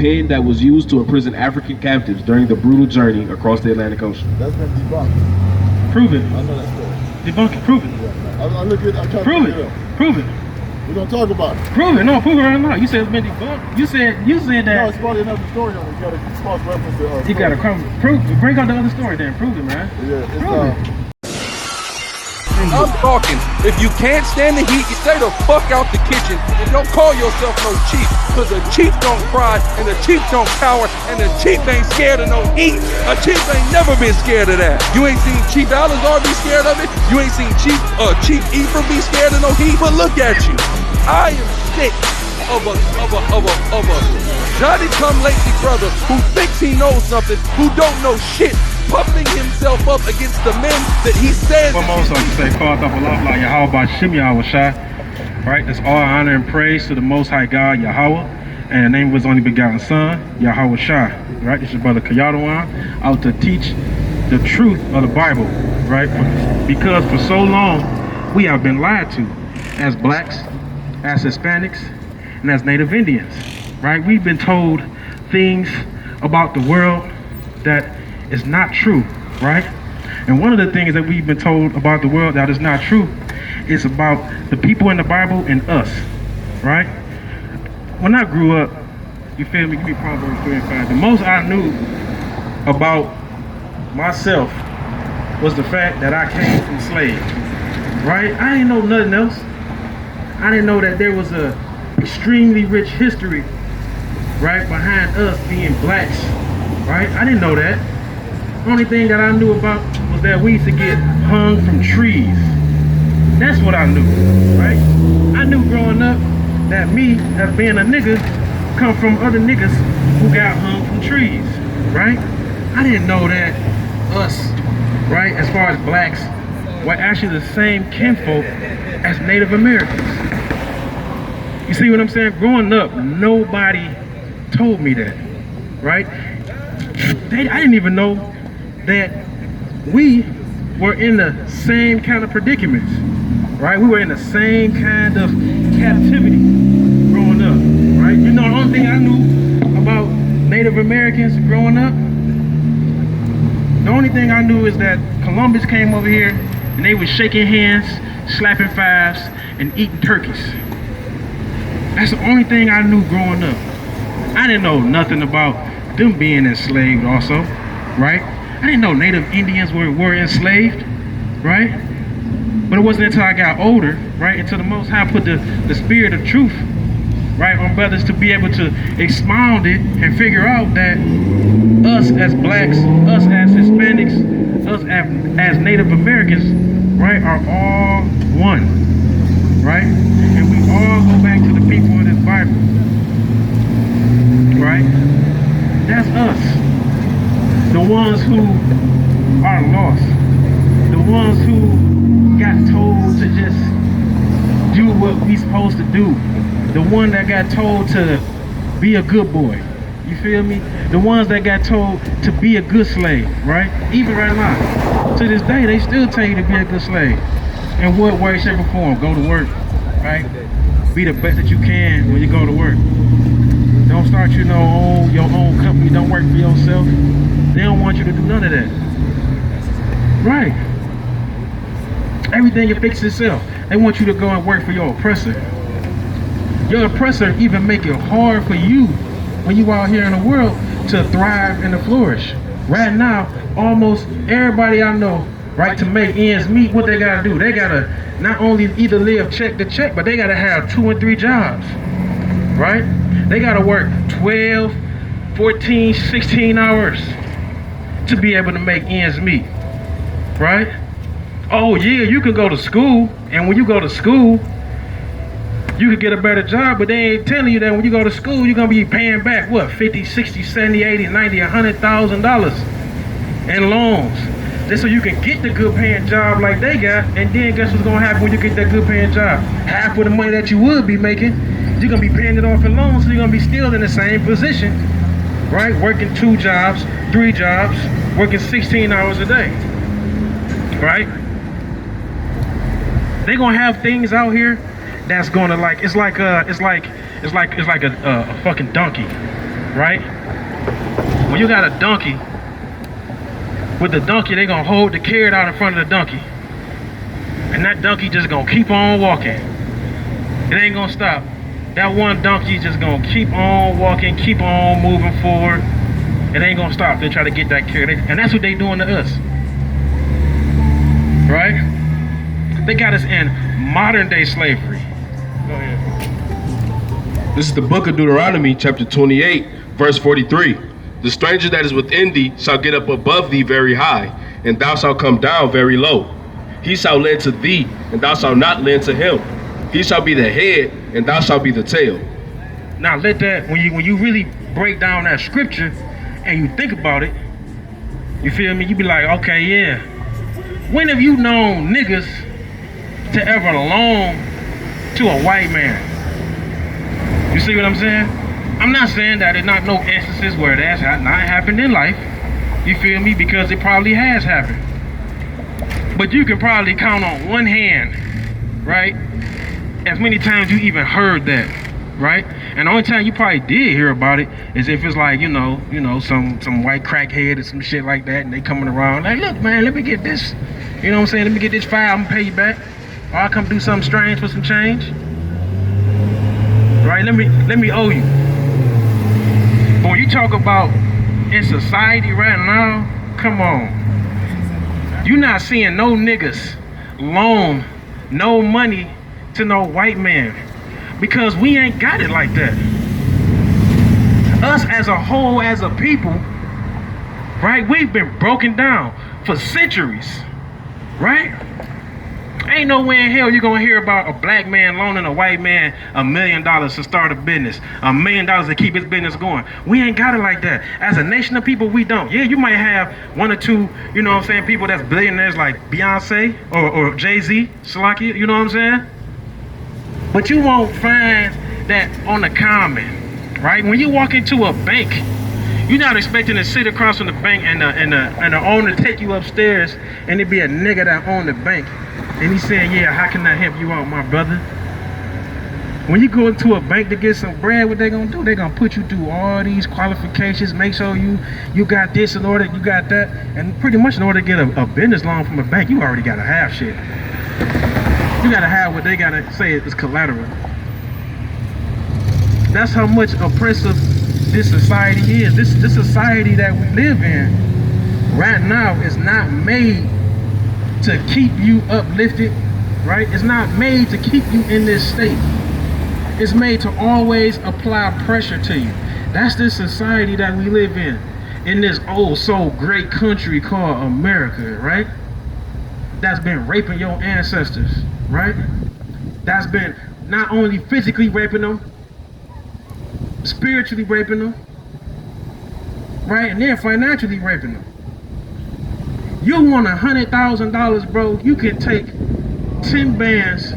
pen that was used to imprison African captives during the brutal journey across the Atlantic Ocean. That's been debunked. Prove it. I know that story. Debunk it. Prove it. Yeah, I'm trying Prove to it. Prove it. We're gonna talk about it. Prove it. No, prove it right now. You said it's been debunked. You said No, that. it's probably another story on it. You got a false reference to You gotta prove. Bring out the other story then. Prove it, man. Yeah, it's Prove it. I'm talking. If you can't stand the heat, you stay the fuck out the kitchen and don't call yourself no chief. Cause a chief don't cry and a chief don't cower and a chief ain't scared of no heat. A chief ain't never been scared of that. You ain't seen Chief Alazar be scared of it. You ain't seen Chief Ephraim be scared of no heat. But look at you. I am sick of a Johnny come lately brother who thinks he knows something, who don't know shit, puffing himself up against the men that he says. One more, so I can say, called up a lot like Yahweh Shem Yahweh Shai. Right? That's all honor and praise to the Most High God, Yahweh, and the name of His only begotten Son, Yahweh Shai. Right? This is Brother Kayadawan out to teach the truth of the Bible. Right? Because for so long we have been lied to as blacks, as Hispanics, and as Native Indians. Right? We've been told things about the world that is not true, right? And one of the things that we've been told about the world that is not true is about the people in the Bible and us, right? When I grew up, you feel me? Give me Proverbs 3 and 5. The most I knew about myself was the fact that I came from slaves, right? I didn't know nothing else. I didn't know that there was a extremely rich history, right, behind us being blacks, right? I didn't know that. The only thing that I knew about was that we used to get hung from trees. That's what I knew, right? I knew growing up that me, as being a nigga, come from other niggas who got hung from trees, right? I didn't know that us, right, as far as blacks, were actually the same kinfolk as Native Americans. You see what I'm saying? Growing up, nobody told me that, right? I didn't even know that we were in the same kind of predicaments, right? We were in the same kind of captivity growing up, right? You know, the only thing I knew about Native Americans growing up, the only thing I knew is that Columbus came over here and they were shaking hands, slapping fives, and eating turkeys. That's the only thing I knew growing up. I didn't know nothing about them being enslaved also, right? I didn't know Native Indians were enslaved, right? But it wasn't until I got older, right, until the Most High put the spirit of truth, right, on brothers to be able to expound it and figure out that us as blacks, us as Hispanics, us as Native Americans, right, are all one, right? And we all go back to the people in this Bible, right? That's us. The ones who are lost, the ones who got told to just do what we supposed to do, the one that got told to be a good boy, you feel me? The ones that got told to be a good slave, right? Even right now, to this day, they still tell you to be a good slave. In what way, shape, or form? Go to work, right? Be the best that you can when you go to work. Don't start your own company. Don't work for yourself. They don't want you to do none of that. Right. Everything will fix itself. They want you to go and work for your oppressor. Your oppressor even make it hard for you when you out here in the world to thrive and to flourish. Right now, almost everybody I know, right, to make ends meet, what they gotta do? They gotta not only either live check to check, but they gotta have 2 and 3 jobs, right? They gotta work 12, 14, 16 hours to be able to make ends meet, right? Oh yeah, you can go to school, and when you go to school, you could get a better job, but they ain't telling you that when you go to school, you're gonna be paying back, what, 50, 60, 70, 80, 90, $100,000 in loans. Just so you can get the good paying job like they got, and then guess what's gonna happen when you get that good paying job? Half of the money that you would be making, you're gonna be paying it off in loans, so you're gonna be still in the same position, right? Working 2 jobs, 3 jobs, working 16 hours a day, right? They're gonna have things out here that's gonna it's like a fucking donkey, right? When you got a donkey, with the donkey, they gonna hold the carrot out in front of the donkey. And that donkey just gonna keep on walking. It ain't gonna stop. That one donkey just gonna keep on walking, keep on moving forward. It ain't gonna stop. They try to get that carrot. And that's what they doing to us. Right? They got us in modern day slavery. Go ahead. This is the book of Deuteronomy, chapter 28, verse 43. The stranger that is within thee shall get up above thee very high, and thou shalt come down very low. He shall lend to thee, and thou shalt not lend to him. He shall be the head, and thou shalt be the tail. Now let that, when you really break down that scripture and you think about it, you feel me? You be like, okay, yeah. When have you known niggas to ever belong to a white man? You see what I'm saying? I'm not saying that there's not no instances where that's not happened in life. You feel me? Because it probably has happened. But you can probably count on one hand, right? As many times you even heard that, right? And the only time you probably did hear about it is if it's like, you know, some white crackhead or some shit like that, and they coming around like, look, man, let me get this. You know what I'm saying? Let me get this file, I'm gonna pay you back. Or I'll come do something strange for some change. Right? Let me owe you. But when you talk about in society right now, come on. You're not seeing no niggas loan no money to no white man, because we ain't got it like that. Us as a whole, as a people, right? We've been broken down for centuries, right? Ain't nowhere in hell you're gonna hear about a black man loaning a white man $1 million to start a business, $1 million to keep his business going. We ain't got it like that. As a nation of people, we don't. Yeah, you might have one or two, you know what I'm saying, people that's billionaires like Beyonce or Jay-Z, Salakia, you know what I'm saying? But you won't find that on the common, right? When you walk into a bank, you're not expecting to sit across from the bank and the owner take you upstairs and it be a nigga that own the bank. And he's saying, yeah, how can I help you out, my brother? When you go into a bank to get some bread, what they gonna do? They gonna put you through all these qualifications, make sure you got this in order, you got that. And pretty much in order to get a business loan from a bank, you already gotta have shit. You gotta have what they gotta say is collateral. That's how much oppressive this society is. This society that we live in right now is not made to keep you uplifted, right? It's not made to keep you in this state. It's made to always apply pressure to you. That's the society that we live in this oh so great country called America, right? That's been raping your ancestors, right? That's been not only physically raping them, spiritually raping them, right? And then financially raping them. You want $100,000, bro, you can take 10 bands,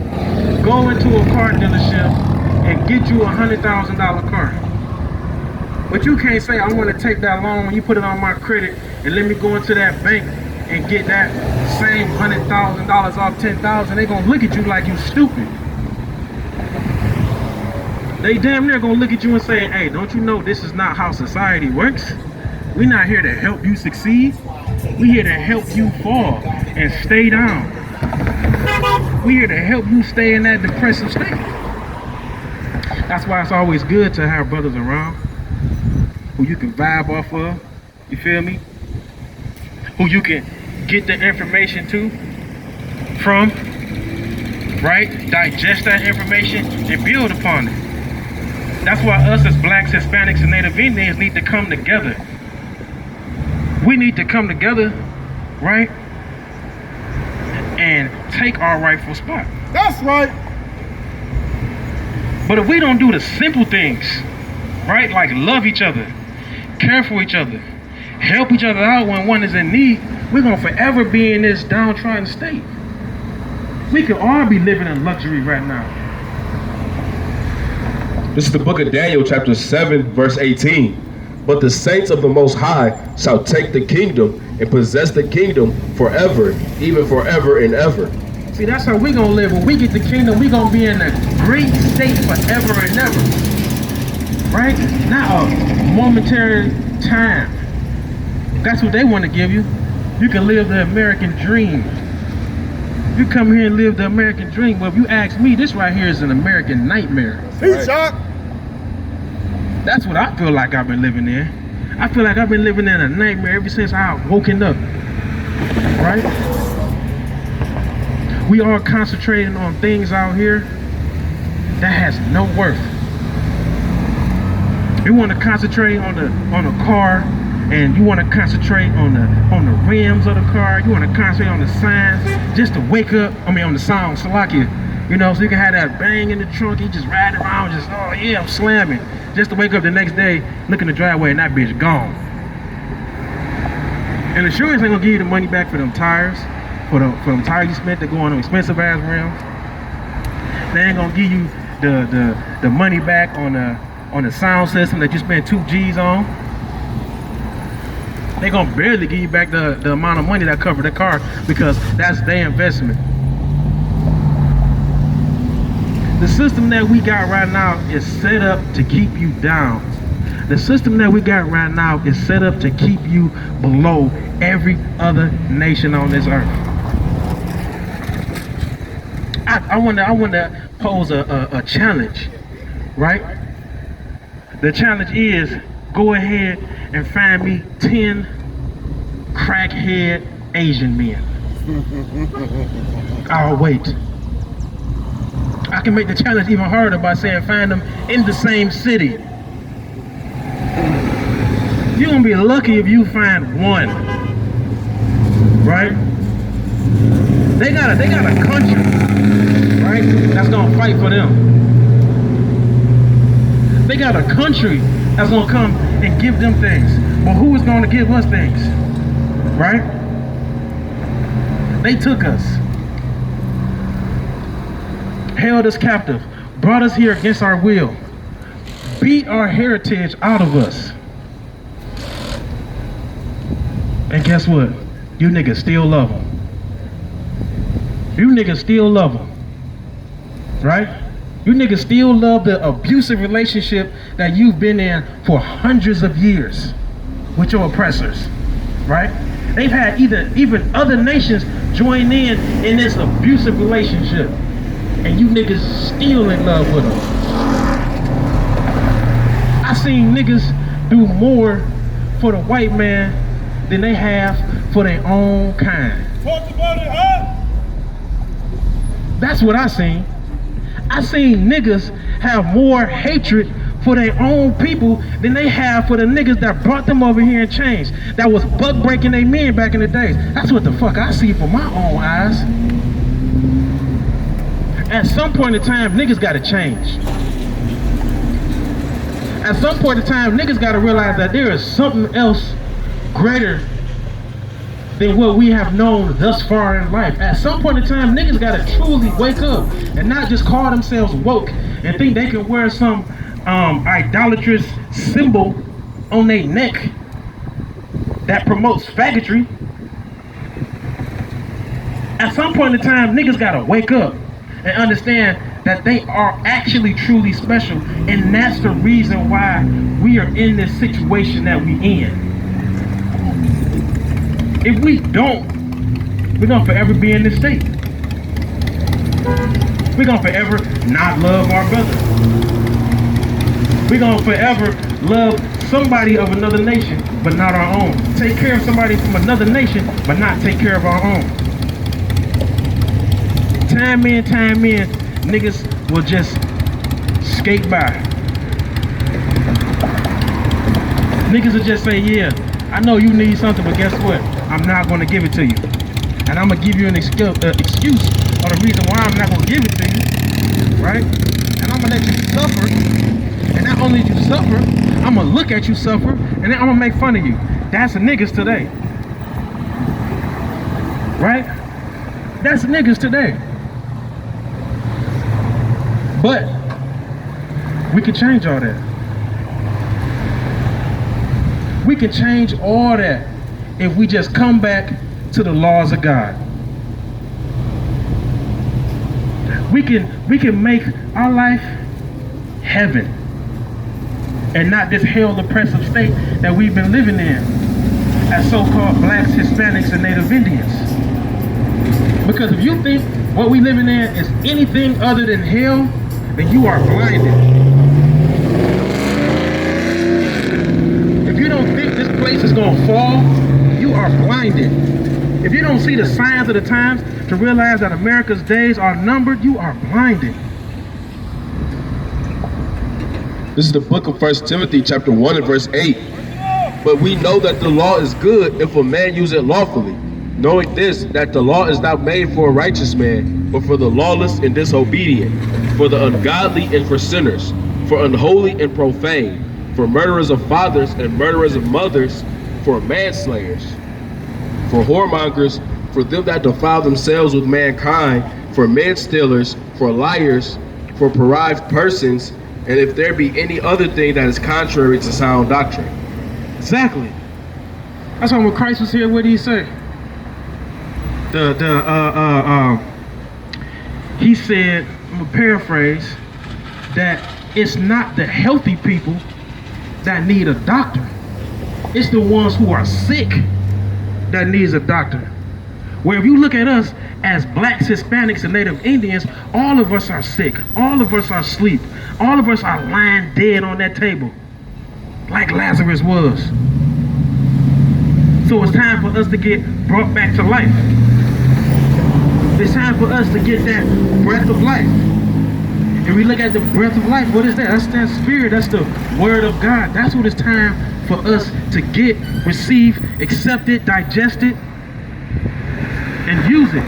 go into a car dealership and get you a $100,000 car. But you can't say, I want to take that loan when you put it on my credit and let me go into that bank and get that same $100,000 off 10,000. They gonna look at you like you stupid. They damn near gonna look at you and say, hey, don't you know this is not how society works? We're not here to help you succeed. We're here to help you fall and stay down. We're here to help you stay in that depressive state. That's why it's always good to have brothers around who you can vibe off of, you feel me? Who you can get the information from, right? Digest that information and build upon it. That's why us as blacks, Hispanics, and Native Indians need to come together. We need to come together, right? And take our rightful spot. That's right. But if we don't do the simple things, right? Like love each other, care for each other, help each other out when one is in need, we're gonna forever be in this downtrodden state. We could all be living in luxury right now. This is the book of Daniel, chapter 7, verse 18. But the saints of the Most High shall take the kingdom and possess the kingdom forever, even forever and ever. See, that's how we gonna live. When we get the kingdom, we gonna be in a great state forever and ever. right? Not a momentary time. That's what they want to give you. You can live the American dream. You come here and live the American dream. Well, if you ask me, this right here is an American nightmare. He's shocked. That's what I feel like I've been living in. I feel like I've been living in a nightmare ever since I've woken up, right? We are concentrating on things out here that has no worth. You want to concentrate on the car, and you want to concentrate on the rims of the car. You want to concentrate on the signs just to wake up. I mean, on the sound, Salakia. You know, so you can have that bang in the trunk. You just ride around, just, oh yeah, I'm slamming. Just to wake up the next day, look in the driveway, and that bitch gone. And insurance ain't gonna give you the money back for them tires, for them tires you spent to go on them expensive ass rims. They ain't gonna give you the money back on the sound system that you spent 2 G's on. They gonna barely give you back the amount of money that covered the car, because that's their investment. The system that we got right now is set up to keep you down. The system that we got right now is set up to keep you below every other nation on this earth. I want to pose a challenge, right? The challenge is, go ahead and find me 10 crackhead Asian men. I'll wait. I can make the challenge even harder by saying find them in the same city. You're gonna be lucky if you find one, right? They got a country, right, that's gonna fight for them. They got a country that's gonna come and give them things. But who is gonna give us things, right? They took us, held us captive, brought us here against our will, beat our heritage out of us. And guess what? You niggas still love them. You niggas still love them, right? You niggas still love the abusive relationship that you've been in for hundreds of years with your oppressors, right? They've had even other nations join in this abusive relationship, and you niggas still in love with them. I seen niggas do more for the white man than they have for their own kind. Talk about it, huh? That's what I seen. I seen niggas have more hatred for their own people than they have for the niggas that brought them over here and changed. That was buck breaking their men back in the days. That's what the fuck I see for my own eyes. At some point in time, niggas gotta change. At some point in time, niggas gotta realize that there is something else greater than what we have known thus far in life. At some point in time, niggas gotta truly wake up and not just call themselves woke and think they can wear some idolatrous symbol on their neck that promotes faggotry. At some point in time, niggas gotta wake up and understand that they are actually truly special, and that's the reason why we are in this situation that we in. If we don't, we're gonna forever be in this state. We're gonna forever not love our brother. We're gonna forever love somebody of another nation, but not our own. Take care of somebody from another nation, but not take care of our own. Time in, niggas will just skate by. Niggas will just say, yeah, I know you need something, but guess what? I'm not gonna give it to you. And I'm gonna give you an excuse or the reason why I'm not gonna give it to you, right? And I'm gonna let you suffer. And not only you suffer, I'm gonna look at you suffer, and then I'm gonna make fun of you. That's niggas today. Right? That's niggas today. But we can change all that. We can change all that if we just come back to the laws of God. We can make our life heaven. and not this hell oppressive state that we've been living in as so-called blacks, Hispanics, and Native Indians. Because if you think what we living in is anything other than hell, then you are blinded. If you don't think this place is gonna fall, you are blinded. If you don't see the signs of the times to realize that America's days are numbered, you are blinded. This is the book of 1 Timothy chapter 1 and verse 8. But we know that the law is good if a man use it lawfully, knowing this, that the law is not made for a righteous man, but for the lawless and disobedient, for the ungodly and for sinners, for unholy and profane, for murderers of fathers and murderers of mothers, for manslayers, for whoremongers, for them that defile themselves with mankind, for men-stealers, for liars, for pariah persons, and if there be any other thing that is contrary to sound doctrine. Exactly. That's why when Christ was here, what did he say? He said, I'm gonna paraphrase, that it's not the healthy people that need a doctor. It's the ones who are sick that needs a doctor. Where if you look at us as blacks, Hispanics, and Native Indians, all of us are sick. All of us are asleep. All of us are lying dead on that table, like Lazarus was. So it's time for us to get brought back to life. It's time for us to get that breath of life. And we look at the breath of life, what is that? That's that spirit, that's the word of God. That's what it's time for us to get, receive, accept it, digest it, and use it.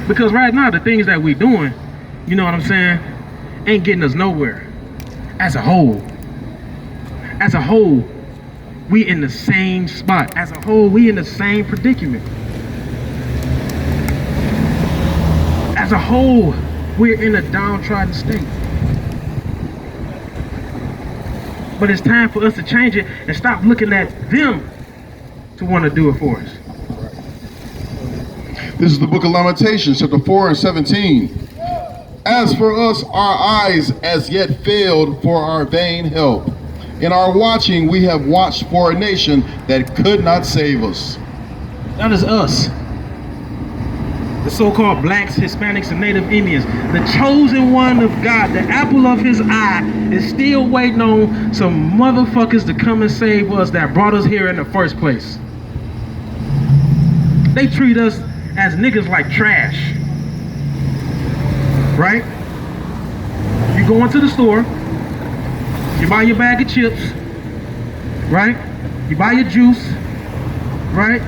Because right now, the things that we're doing, you know what I'm saying, ain't getting us nowhere. As a whole. As a whole, we in the same spot. As a whole, we in the same predicament. As a whole, we're in a downtrodden state. But it's time for us to change it and stop looking at them to want to do it for us. This is the book of Lamentations, chapter 4 and 17. As for us, our eyes as yet failed for our vain help. In our watching, we have watched for a nation that could not save us. That is us. The so-called blacks, Hispanics, and Native Indians. The chosen one of God, the apple of his eye, is still waiting on some motherfuckers to come and save us that brought us here in the first place. They treat us as niggas like trash. Right? You go into the store, you buy your bag of chips, right? You buy your juice, right?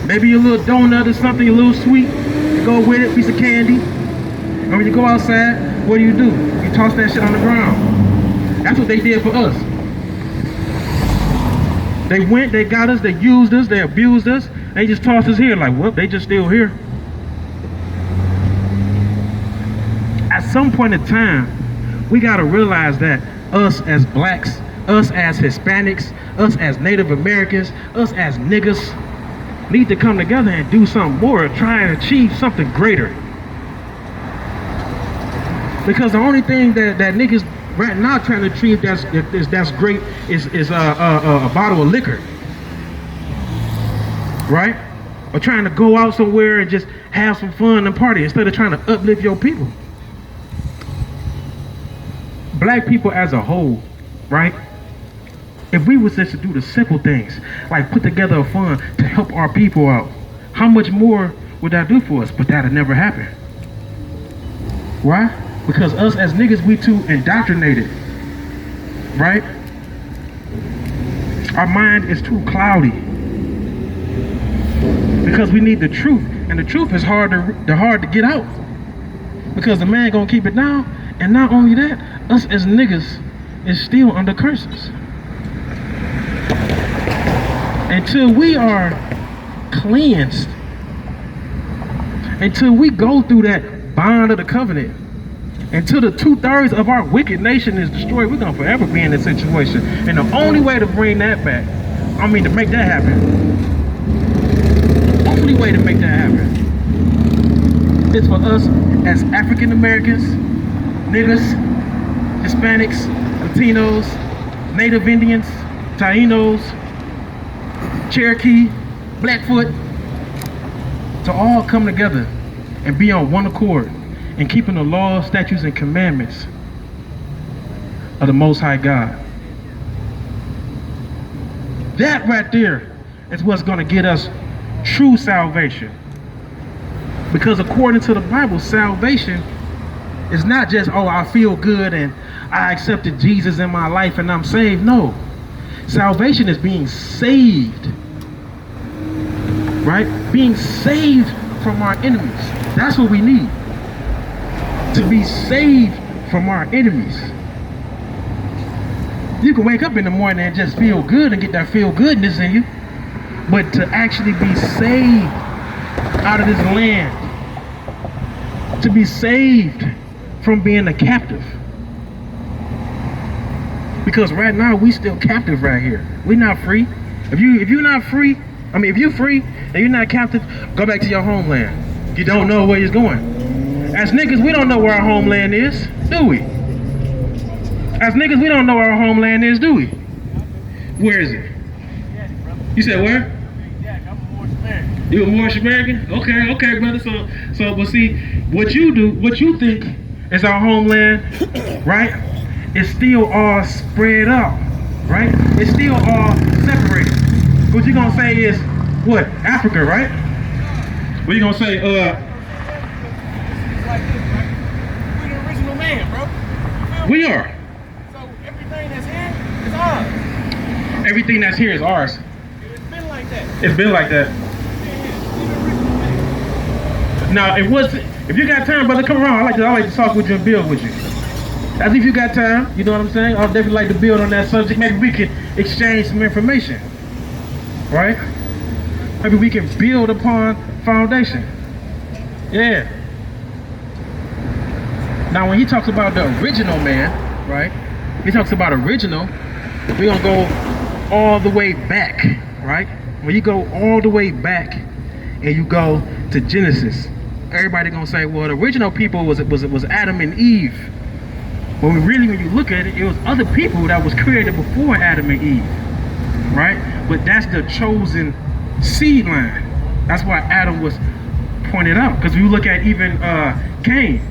Maybe a little donut or something, a little sweet, you go with it, piece of candy. And when you go outside, what do? You toss that shit on the ground. That's what they did for us. They went, they got us, they used us, they abused us, they just tossed us here like, well, they just still here. At some point in time, we gotta realize that us as blacks, us as Hispanics, us as Native Americans, us as niggas need to come together and do something more, try and achieve something greater. Because the only thing that niggas right now trying to achieve that's great is a bottle of liquor, right? Or trying to go out somewhere and just have some fun and party instead of trying to uplift your people. Black people as a whole, right? If we was just to do the simple things, like put together a fund to help our people out, how much more would that do for us? But that'll never happen. Why? Because us as niggas, we too indoctrinated, right? Our mind is too cloudy. Because we need the truth, and the truth is hard to get out. Because the man gonna keep it down, and not only that, us as niggas is still under curses. Until we are cleansed, until we go through that bond of the covenant, until the 2/3 of our wicked nation is destroyed, we're gonna forever be in this situation. And the only way to bring that back, to make that happen, the only way to make that happen is for us as African Americans, niggas, Hispanics, Latinos, Native Indians, Tainos, Cherokee, Blackfoot, to all come together and be on one accord and keeping the laws, statutes, and commandments of the Most High God. That right there is what's going to get us true salvation. Because according to the Bible, salvation is not just, oh, I feel good and I accepted Jesus in my life and I'm saved. No. Salvation is being saved. Right? Being saved from our enemies. That's what we need. To be saved from our enemies. You can wake up in the morning and just feel good and get that feel goodness in you. But to actually be saved out of this land, to be saved from being a captive. Because right now we still captive right here. We're not free. If you're not free, if you're free and you're not captive, go back to your homeland. You don't know where you're going. As niggas, we don't know where our homeland is, do we? As niggas, we don't know where our homeland is, do we? Where is it? You said where? You a Moorish American? Okay, brother. So, but see, what you think is our homeland, right? It's still all spread out, right? It's still all separated. What you gonna say is, what? Africa, right? What you gonna say, It's like this, right? We're the original man, bro. We are. So everything that's here is ours. Everything that's here is ours. It's been like that. It's been like that. Now, if you got time, brother, come around. I like to talk with you and build with you. As if you got time, you know what I'm saying? I'd definitely like to build on that subject. Maybe we can exchange some information, right? Maybe we can build upon foundation. Yeah. Now, when he talks about the original man, right? He talks about original. We're gonna go all the way back, right? When you go all the way back and you go to Genesis, everybody gonna say, well, the original people was Adam and Eve. But when you look at it, it was other people that was created before Adam and Eve, right? But that's the chosen seed line. That's why Adam was pointed out. Because you look at even Cain,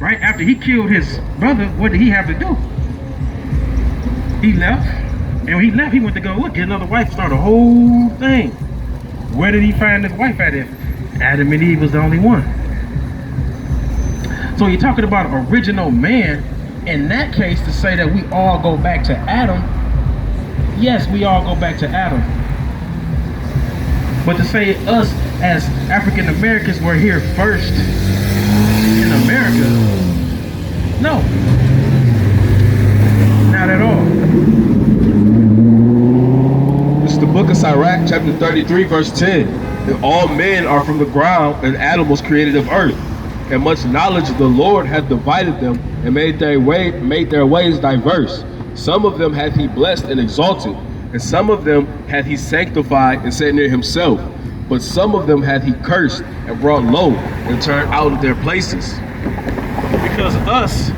right? After he killed his brother, what did he have to do? He left. And when he left, he went to go, look, get another wife, start a whole thing. Where did he find his wife at? If Adam and Eve was the only one. So you're talking about original man. In that case, to say that we all go back to Adam, yes, we all go back to Adam. But to say us as African Americans were here first in America, no, not at all. It's the book of Sirach, chapter 33, verse 10. And all men are from the ground, and Adam was created of earth. And much knowledge the Lord hath divided them, and made their ways diverse. Some of them hath he blessed and exalted, and some of them hath he sanctified and set near himself. But some of them hath he cursed and brought low, and turned out of their places. Because us,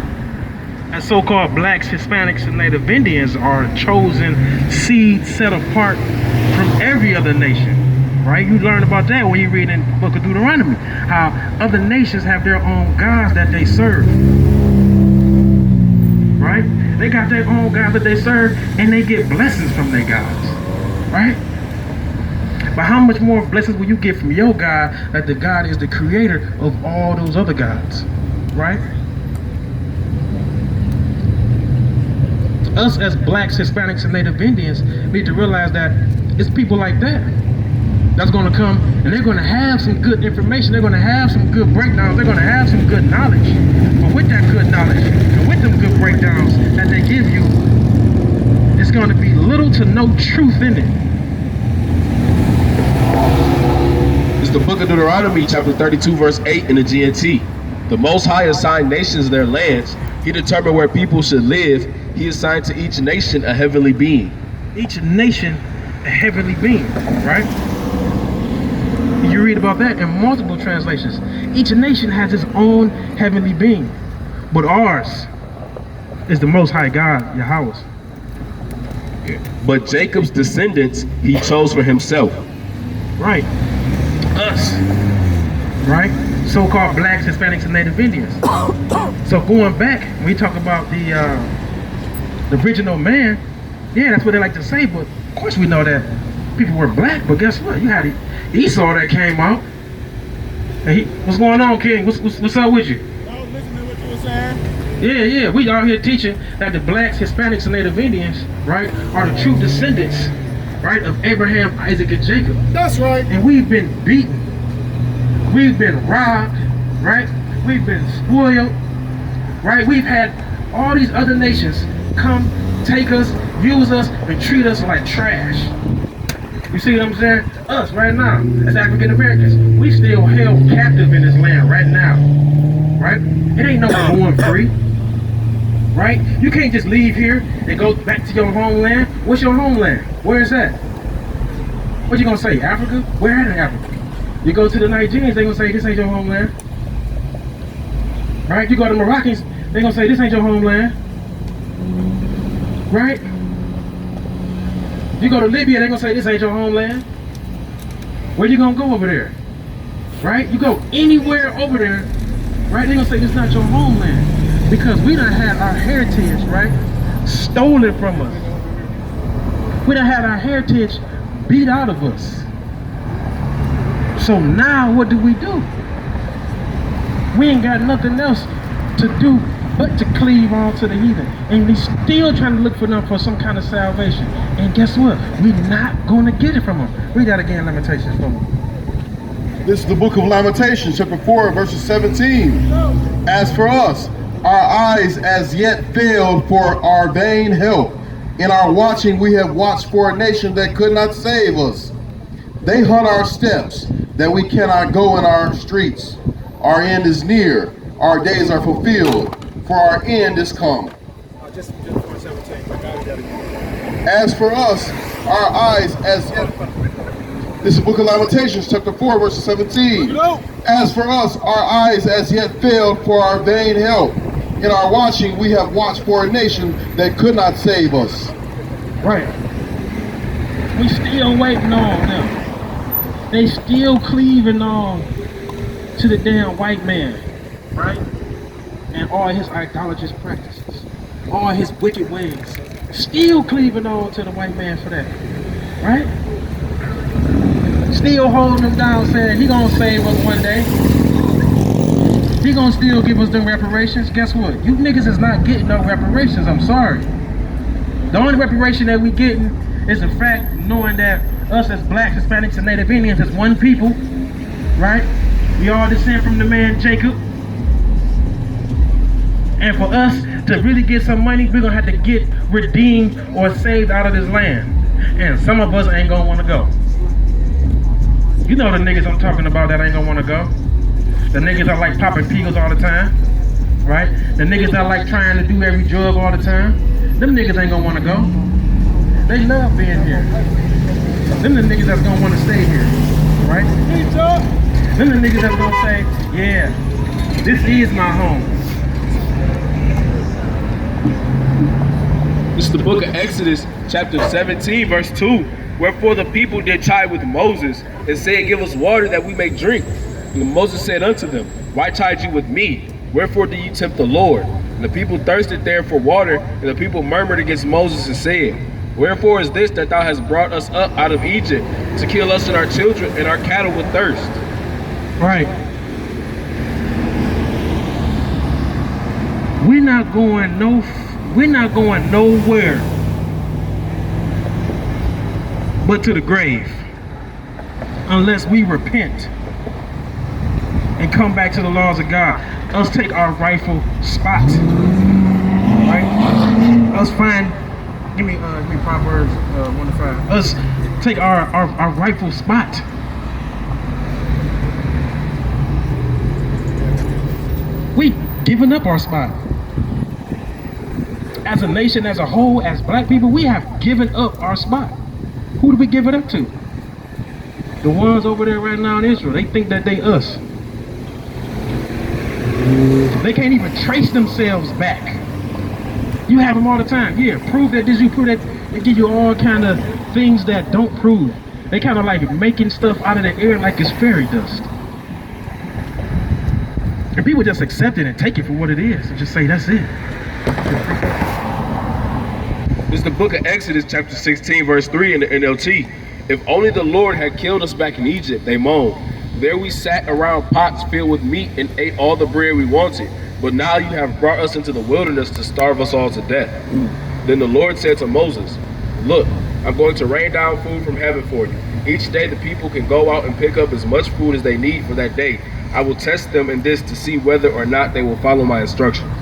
as so-called blacks, Hispanics, and Native Indians, are chosen seed set apart from every other nation. Right? You learn about that when you read in the book of Deuteronomy, how other nations have their own gods that they serve. Right? They got their own gods that they serve, and they get blessings from their gods. Right? But how much more blessings will you get from your God, that the God is the creator of all those other gods? Right? Us as blacks, Hispanics, and Native Indians need to realize that it's people like that that's going to come, and they're going to have some good information. They're going to have some good breakdowns. They're going to have some good knowledge. But with that good knowledge and with them good breakdowns that they give you, it's going to be little to no truth in it. It's the book of Deuteronomy, chapter 32, verse 8 in the GNT. The Most High assigned nations their lands. He determined where people should live. He assigned to each nation a heavenly being. Each nation a heavenly being, right? You read about that in multiple translations. Each nation has its own heavenly being. But ours, is the Most High God, Yahweh. But Jacob's descendants he chose for himself. Right. Us. Right? So-called blacks, Hispanics, and Native Indians. So going back, when we talk about the original man, yeah, that's what they like to say, but of course we know that people were black, but guess what? You had Esau that came out. And what's going on, King? What's up with you? I was listening to what you were saying. Yeah, we out here teaching that the blacks, Hispanics, and Native Indians, right, are the true descendants, right, of Abraham, Isaac, and Jacob. That's right. And we've been beaten. We've been robbed, right? We've been spoiled, right? We've had all these other nations come, take us, use us, and treat us like trash. You see what I'm saying? Us right now, as African Americans, we still held captive in this land right now, right? It ain't no going free, right? You can't just leave here and go back to your homeland. What's your homeland? Where is that? What you gonna say, Africa? Where in Africa? You go to the Nigerians, they gonna say this ain't your homeland, right? You go to the Moroccans, they gonna say this ain't your homeland, right? You go to Libya, they gonna say this ain't your homeland. Where you gonna go over there, right? You go anywhere over there, right? They gonna say this not your homeland because we done had our heritage, right, stolen from us. We done had our heritage beat out of us. So now what do? We ain't got nothing else to do but to cleave on to the heathen. And we still trying to look for them for some kind of salvation. And guess what? We're not going to get it from them. We got to gain Lamentations from them. This is the book of Lamentations, chapter 4, verses 17. As for us, our eyes as yet failed for our vain help. In our watching, we have watched for a nation that could not save us. They hunt our steps, that we cannot go in our streets. Our end is near, our days are fulfilled, for our end is come. Just 417. I got it again. As for us, our eyes as yet... This is the book of Lamentations, chapter 4, verse 17. As for us, our eyes as yet failed for our vain help. In our watching, we have watched for a nation that could not save us. Right. We still waiting on them. They still cleaving on to the damn white man, right? And all his idolatrous practices, all his wicked ways. Still cleaving on to the white man for that, right? Still holding them down, saying he gonna save us one day. He gonna still give us them reparations. Guess what? You niggas is not getting no reparations, I'm sorry. The only reparation that we getting is the fact knowing that us as blacks, Hispanics, and Native Indians is one people, right? We all descend from the man Jacob. And for us to really get some money, we're gonna have to get redeemed or saved out of this land. And some of us ain't gonna wanna go. You know the niggas I'm talking about that ain't gonna wanna go. The niggas that like popping piggles all the time, right? The niggas that like trying to do every drug all the time. Them niggas ain't gonna wanna go. They love being here. Them the niggas that's gonna wanna stay here, right? Them the niggas that's gonna say, yeah, this is my home. This is the book of Exodus, chapter 17, verse 2. Wherefore the people did chide with Moses, and said, give us water that we may drink. And Moses said unto them, why chide you with me? Wherefore do ye tempt the Lord? And the people thirsted there for water, and the people murmured against Moses and said, wherefore is this that thou hast brought us up out of Egypt, to kill us and our children and our cattle with thirst? Right. We're not going nowhere but to the grave unless we repent and come back to the laws of God. Us take our rightful spot, right? Us find, give me Proverbs 1-5. Us take our rightful spot. We giving up our spot. As a nation, as a whole, as black people, we have given up our spot. Who do we give it up to? The ones over there right now in Israel. They think that they us. They can't even trace themselves back You have them all the time. Yeah, prove that this, you prove that. They give you all kind of things that don't prove. They kind of like making stuff out of the air like it's fairy dust. And people just accept it and take it for what it is and just say, that's it. This is the book of Exodus, chapter 16, verse 3 in the NLT. If only the Lord had killed us back in Egypt, they moaned. There we sat around pots filled with meat and ate all the bread we wanted. But now you have brought us into the wilderness to starve us all to death. Then the Lord said to Moses, look, I'm going to rain down food from heaven for you. Each day the people can go out and pick up as much food as they need for that day. I will test them in this to see whether or not they will follow my instructions.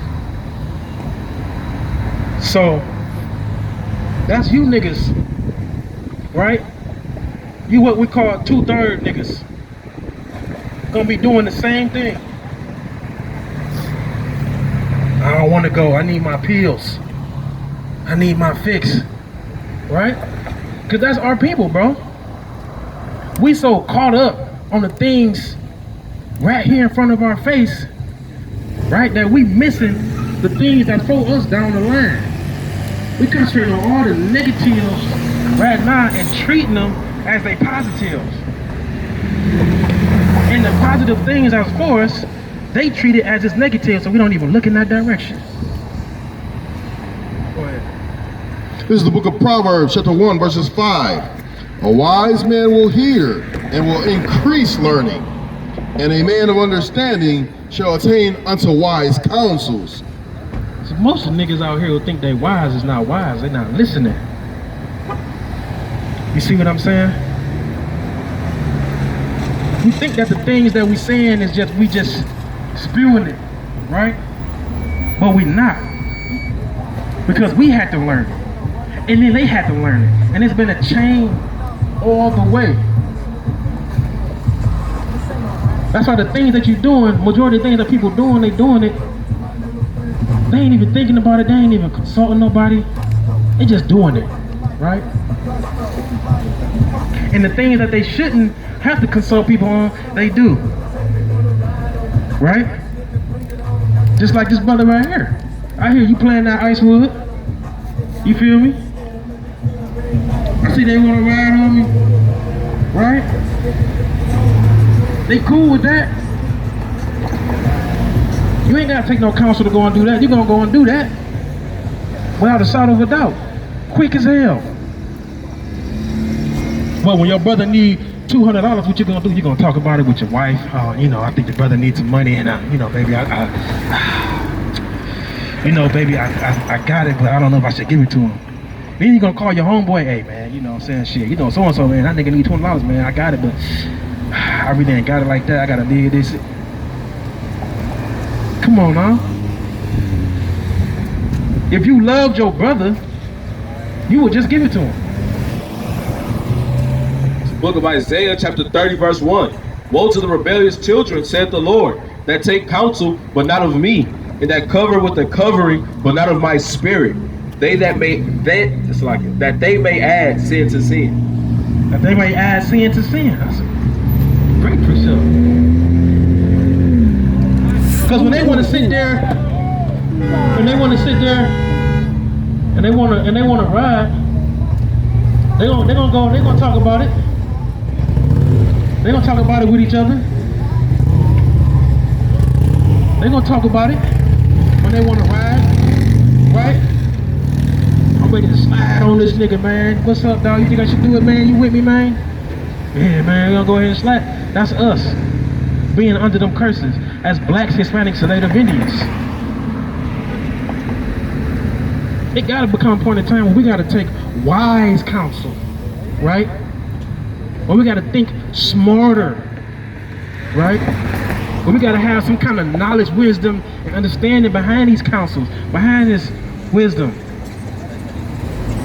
So, that's you niggas, right? You what we call 2/3 niggas. Gonna be doing the same thing. I don't want to go. I need my pills. I need my fix. Right? Because that's our people, bro. We so caught up on the things right here in front of our face, right, that we missing the things that throw us down the line. We concentrating on all the negatives right now and treating them as they positives. And the positive things that's for us, they treat it as it's negative, so we don't even look in that direction. Go ahead. This is the book of Proverbs, chapter 1, verses 5. A wise man will hear and will increase learning, and a man of understanding shall attain unto wise counsels. So most of the niggas out here who think they wise is not wise. They're not listening. You see what I'm saying? We think that the things that we saying is just, we just spewing it, right? But we not. Because we had to learn it. And then they had to learn it. And it's been a chain all the way. That's why the things that you're doing, majority of the things that people doing, they doing it. They ain't even thinking about it. They ain't even consulting nobody. They just doing it, right? And the things that they shouldn't have to consult people on, they do. Right? Just like this brother right here. I hear you playing that ice wood. You feel me? I see they want to ride on me. Right? They cool with that. You ain't gotta take no counsel to go and do that. You're gonna go and do that without a shadow of a doubt. Quick as hell. But when your brother need $200, what you gonna do? You're gonna talk about it with your wife. You know, I think your brother needs some money, and you know, baby, I got it, but I don't know if I should give it to him. Then you're gonna call your homeboy, hey man, you know what I'm saying, shit, you know, so and so, man, that nigga need $20, man, I got it, but I really ain't got it like that. I gotta dig this. Come on now. If you loved your brother, you would just give it to him. Book of Isaiah, chapter 30, verse 1. Woe to the rebellious children, saith the Lord, that take counsel, but not of me, and that cover with the covering, but not of my spirit. They that may that they may add sin to sin. That they may add sin to sin. That's a great precept. Because when they want to sit there, and they want to ride, they're gonna talk about it. They're gonna talk about it with each other. They're gonna talk about it when they want to ride, right? I'm ready to slide on this nigga, man. What's up, dog? You think I should do it, man? You with me, man? Yeah, man, we're gonna go ahead and slide. That's us being under them curses as blacks, Hispanics, and Native Indians. It gotta become a point in time where we gotta take wise counsel, right? Or we gotta think smarter, right? Or we gotta have some kind of knowledge, wisdom, and understanding behind these counsels, behind this wisdom.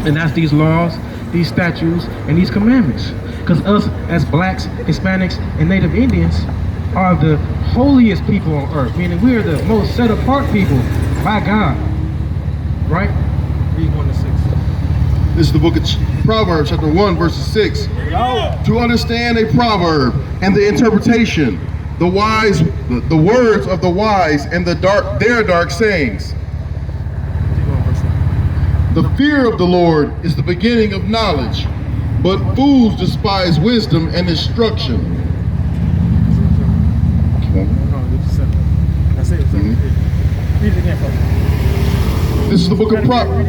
And that's these laws, these statutes, and these commandments. Because us as blacks, Hispanics, and Native Indians are the holiest people on earth, meaning we are the most set apart people by God, right? Read 1 to 6. This is the book of Proverbs, chapter 1, verses 6. To understand a proverb and the interpretation, the words of the wise and their dark sayings. The fear of the Lord is the beginning of knowledge, but fools despise wisdom and instruction. That's it. Read it again, folks. This is the book of Proverbs.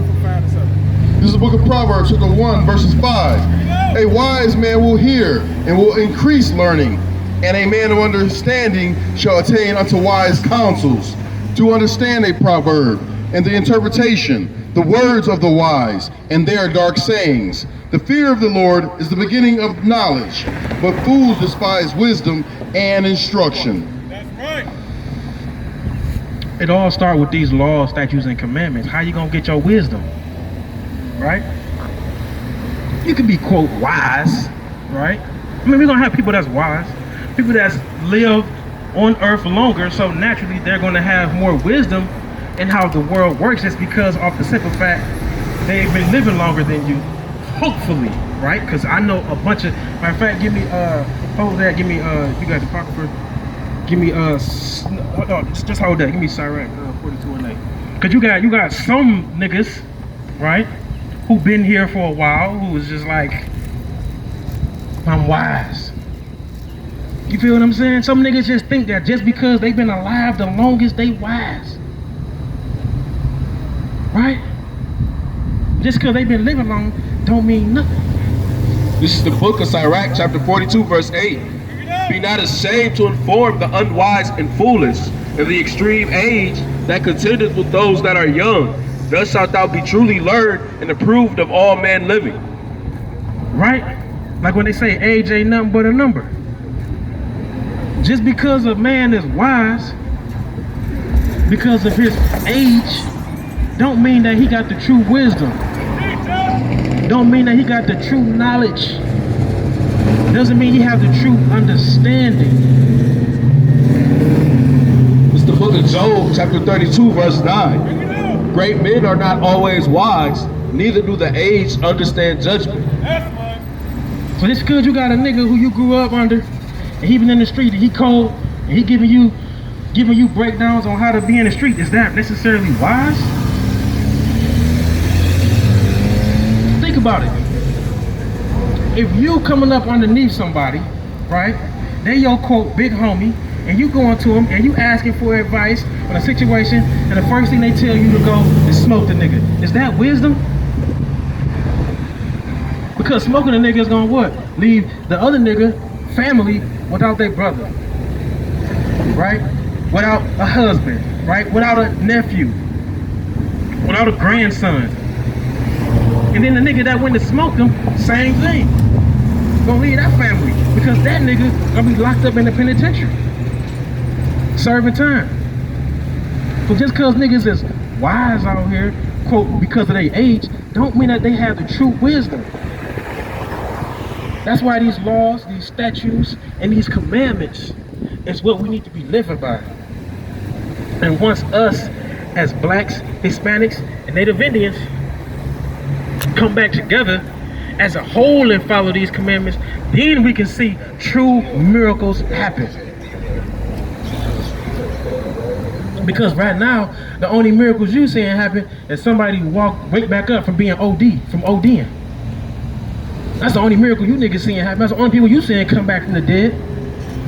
This is the book of Proverbs, chapter 1, verses 5. A wise man will hear and will increase learning, and a man of understanding shall attain unto wise counsels. To understand a proverb and the interpretation, the words of the wise and their dark sayings. The fear of the Lord is the beginning of knowledge, but fools despise wisdom and instruction. That's right. It all starts with these laws, statutes, and commandments. How you gonna get your wisdom? Right? You can be, quote, wise, right? I mean, we're gonna have people that's wise, people that's lived on earth longer, so naturally they're gonna have more wisdom in how the world works, just because of the simple fact they've been living longer than you, hopefully, right? Because I know a bunch of, matter of fact, give me, hold that, give me, you got the apocrypha, give me, just hold that, give me Sirach 42 and 8. Because you got some niggas, right, who been here for a while, who was just like, I'm wise. You feel what I'm saying? Some niggas just think that just because they've been alive the longest, they wise. Right? Just because they've been living long don't mean nothing. This is the book of Sirach, chapter 42, verse 8. Be not ashamed to inform the unwise and foolish of the extreme age that contendeth with those that are young. Thus shalt thou be truly learned and approved of all men living. Right? Like when they say age ain't nothing but a number. Just because a man is wise, because of his age, don't mean that he got the true wisdom. Don't mean that he got the true knowledge. Doesn't mean he have the true understanding. It's the book of Job, chapter 32, verse 9. Great men are not always wise, neither do the aged understand judgment. So just because you got a nigga who you grew up under, and he been in the street, and he cold, and he giving you breakdowns on how to be in the street, is that necessarily wise? Think about it. If you coming up underneath somebody, right, they your quote big homie, and you going to them and you asking for advice on a situation, and the first thing they tell you to go is smoke the nigga. Is that wisdom? Because smoking a nigga is gonna what? Leave the other nigga family without their brother, right? Without a husband, right? Without a nephew, without a grandson. And then the nigga that went to smoke them, same thing. Gonna leave that family because that nigga gonna be locked up in the penitentiary, serving time. So just cause niggas is wise out here, quote, because of their age, don't mean that they have the true wisdom. That's why these laws, these statutes, and these commandments is what we need to be living by. And once us, as blacks, Hispanics, and Native Indians, come back together as a whole and follow these commandments, then we can see true miracles happen. Because right now, the only miracles you seeing happen is somebody wake back up from being from ODing. That's the only miracle you niggas seeing happen. That's the only people you seeing come back from the dead.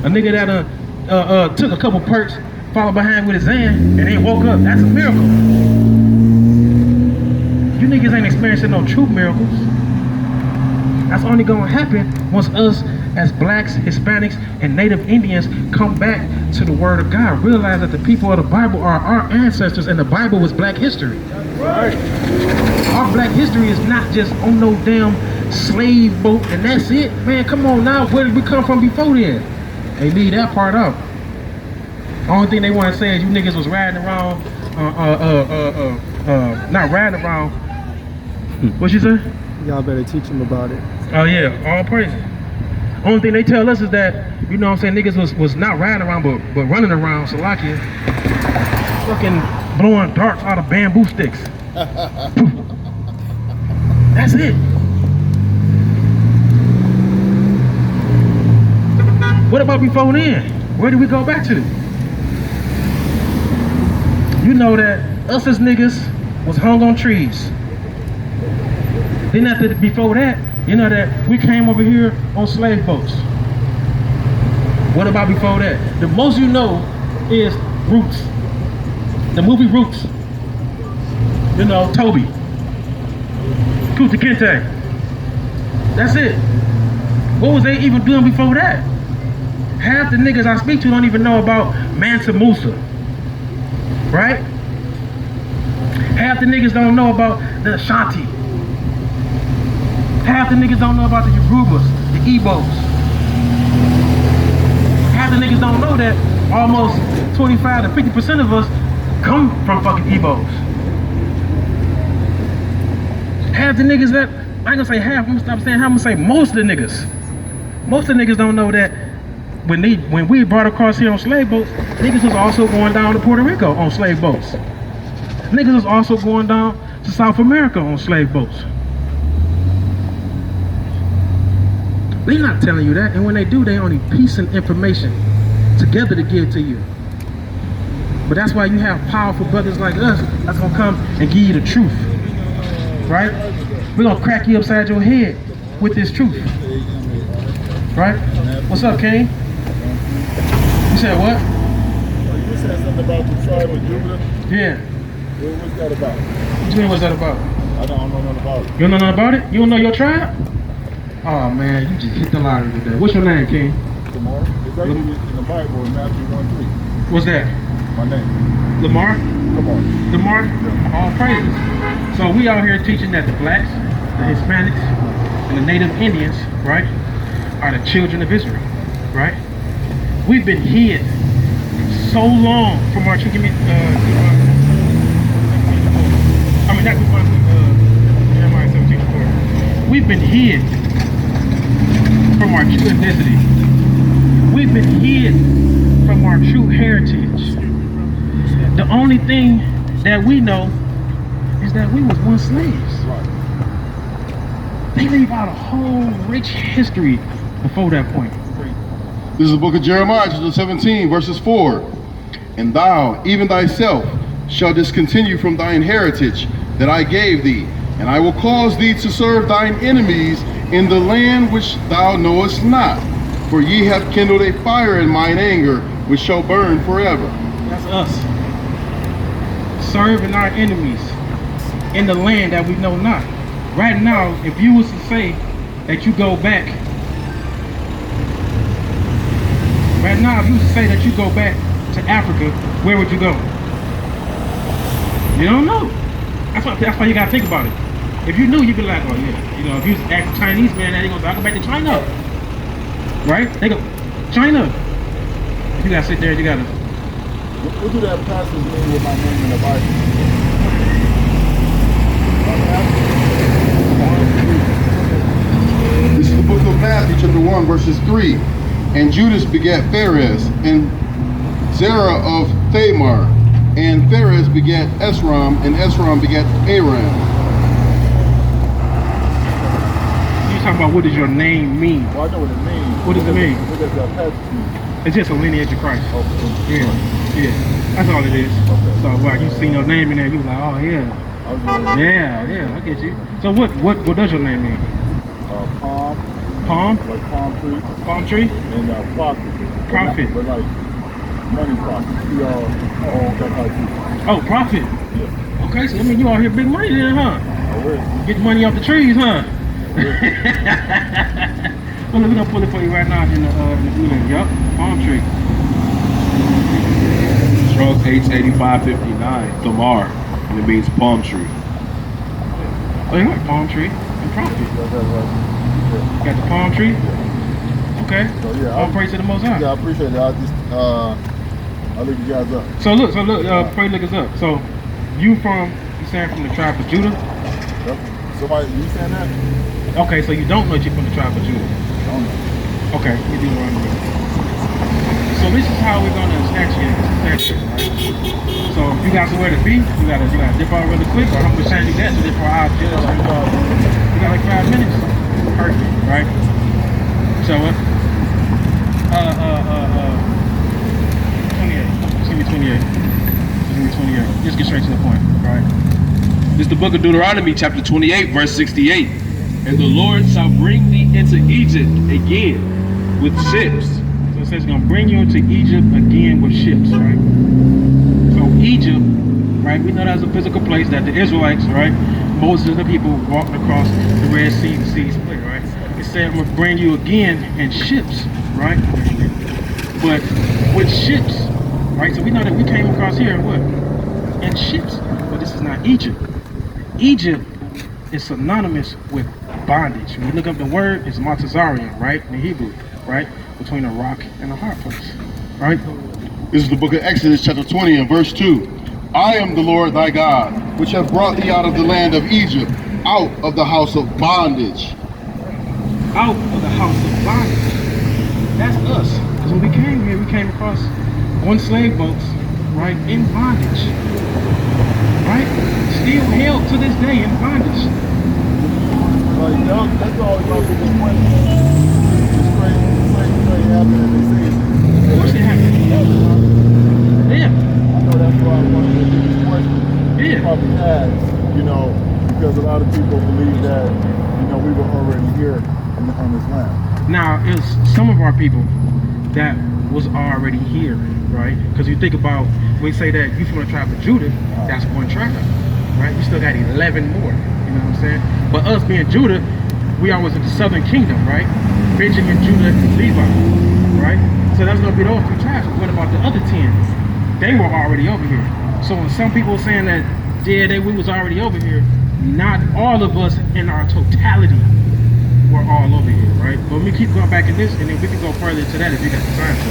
A nigga that took a couple perks, followed behind with his Zan, and then woke up. That's a miracle. You niggas ain't experiencing no true miracles. That's only gonna happen once us as blacks, Hispanics, and Native Indians come back to the word of God. Realize that the people of the Bible are our ancestors, and the Bible was black history. Right. Our black history is not just on no damn slave boat and that's it. Man, come on now, where did we come from before then? They leave that part out. Only thing they want to say is you niggas was riding around, not riding around. What you say? Y'all better teach them about it. Oh yeah, all praise. Only thing they tell us is that, you know what I'm saying, niggas was not riding around but running around Salakia, fucking blowing darts out of bamboo sticks. That's it. What about before then? Where did we go back to? You know that us as niggas was hung on trees. Then before that, you know that we came over here on slave boats. What about before that? The most you know is Roots. The movie Roots. You know, Toby. Kunta Kinte. That's it. What was they even doing before that? Half the niggas I speak to don't even know about Mansa Musa. Right? Half the niggas don't know about the Ashanti. Half the niggas don't know about the Yorubas, the Igbos. Half the niggas don't know that almost 25 to 50% of us come from fucking Igbos. Half the niggas that, I ain't gonna say half, I'm gonna stop saying half, I'm gonna say most of the niggas. Most of the niggas don't know that when we brought across here on slave boats, niggas was also going down to Puerto Rico on slave boats. Niggas was also going down to South America on slave boats. They not telling you that, and when they do, they only piecing information together to give to you. But that's why you have powerful brothers like us that's gonna come and give you the truth, right? We're gonna crack you upside your head with this truth, right? What's up, King? You said what? You said something about the tribe of Judah. Yeah. What's that about? What you mean, what's that about? I don't know nothing about it. You don't know nothing about it? You don't know your tribe? Oh man, you just hit the lottery today. What's your name, King? Lamar. It's actually in the Bible in Matthew 1:3. What's that? My name. Lamar? Lamar. Lamar? Yeah. All praises. So we out here teaching that the blacks, the Hispanics, and the Native Indians, right, are the children of Israel, right? We've been hid so long from our children. Jeremiah 17:4. We've been hid from our true ethnicity. We've been hid from our true heritage. The only thing that we know is that we was once slaves. They leave out a whole rich history before that point. This is the book of Jeremiah, chapter 17, verses 4. And thou, even thyself, shalt discontinue from thine heritage that I gave thee, and I will cause thee to serve thine enemies in the land which thou knowest not. For ye have kindled a fire in mine anger, which shall burn forever. That's us. Serving our enemies in the land that we know not. Right now, if you was to say that you go back, right now, if you was to say that you go back to Africa, where would you go? You don't know. That's why you gotta think about it. If you knew, you'd be like, oh yeah. You know, if you ask a Chinese man, they gonna go back to China. Right? They go, China. You gotta sit there, you gotta. What do that passage mean with my name in the Bible? This is the book of Matthew, chapter 1, verses 3. And Judas begat Pharez, and Zerah of Thamar, and Pharez begat Esrom, and Esrom begat Aram. You talking about what does your name mean? Well, I know what it means. What does it mean? What does that passage mean? It's just a lineage of Christ. Okay. Yeah, that's all it is. Okay. So, like, you see your name in there, you was like, oh yeah, I was gonna- yeah, I get you. So, what does your name mean? Palm, Palm, like palm tree, palm tree, and prophet. Prophet. But like money prophet. We all that type of oh, prophet. Yeah. Okay, so I mean, you out here big money then, huh? Oh, really? Get money off the trees, huh? Well, we're gonna pull it for you right now in the building. Yup, palm tree. Strong 88559, Thamar, and it means palm tree. Oh, you like palm tree and prophet. That's right. Got the palm tree. Okay. So yeah, All praise to the Most High. Yeah, I appreciate it. I just I'll leave you guys up. So look, before you look us up. So you saying from the tribe of Judah? Yep. Somebody, you saying that? Okay, so you don't know you from the tribe of Judah. I don't know. Okay, we do run with it. So this is how we're gonna snatch you, right? So if you got somewhere to be, you gotta dip out really quick, or I'm gonna send you that so that for our judge. You got like 5 minutes. Perfect, right? So what? 28. Just give me 28. Just get straight to the point, right? This is the book of Deuteronomy, chapter 28, verse 68. And the Lord shall bring thee into Egypt again with ships. So it says he's gonna bring you into Egypt again with ships, right? So Egypt, right? We know that's a physical place that the Israelites, right? Moses and the people walked across the Red Sea, the sea split, right? It said I'm gonna bring you again in ships, right? But with ships, right? So we know that we came across here in what? In ships. But this is not Egypt. Egypt is synonymous with bondage. When you look up the word, it's Montezarian, right? In Hebrew, right? Between a rock and a hard place, right? This is the book of Exodus, chapter 20, and verse 2. I am the Lord thy God, which have brought thee out of the land of Egypt, out of the house of bondage. Out of the house of bondage. That's us. Because when we came here, we came across on slave boats, right? In bondage. Right? Still held to this day in bondage. Like, that's always my biggest question. It's crazy happening in these things. What's it happening? Yeah. I know that's why one of the biggest questions Yeah. probably has, you know, because a lot of people believe that, you know, we were already here on this land. Now, it's some of our people that was already here, right? Because you think about, we say that you from the tribe of Judah, that's one tribe, right? We still got 11 more, you know what I'm saying? But us being Judah, we are was in the southern kingdom, right? Benjamin, Judah, and Levi, right? So that's gonna be those two tribes. What about the other 10? They were already over here. So when some people are saying that, yeah, we was already over here, not all of us in our totality were all over here, right? But we keep going back in this, and then we can go further into that if you got the time to.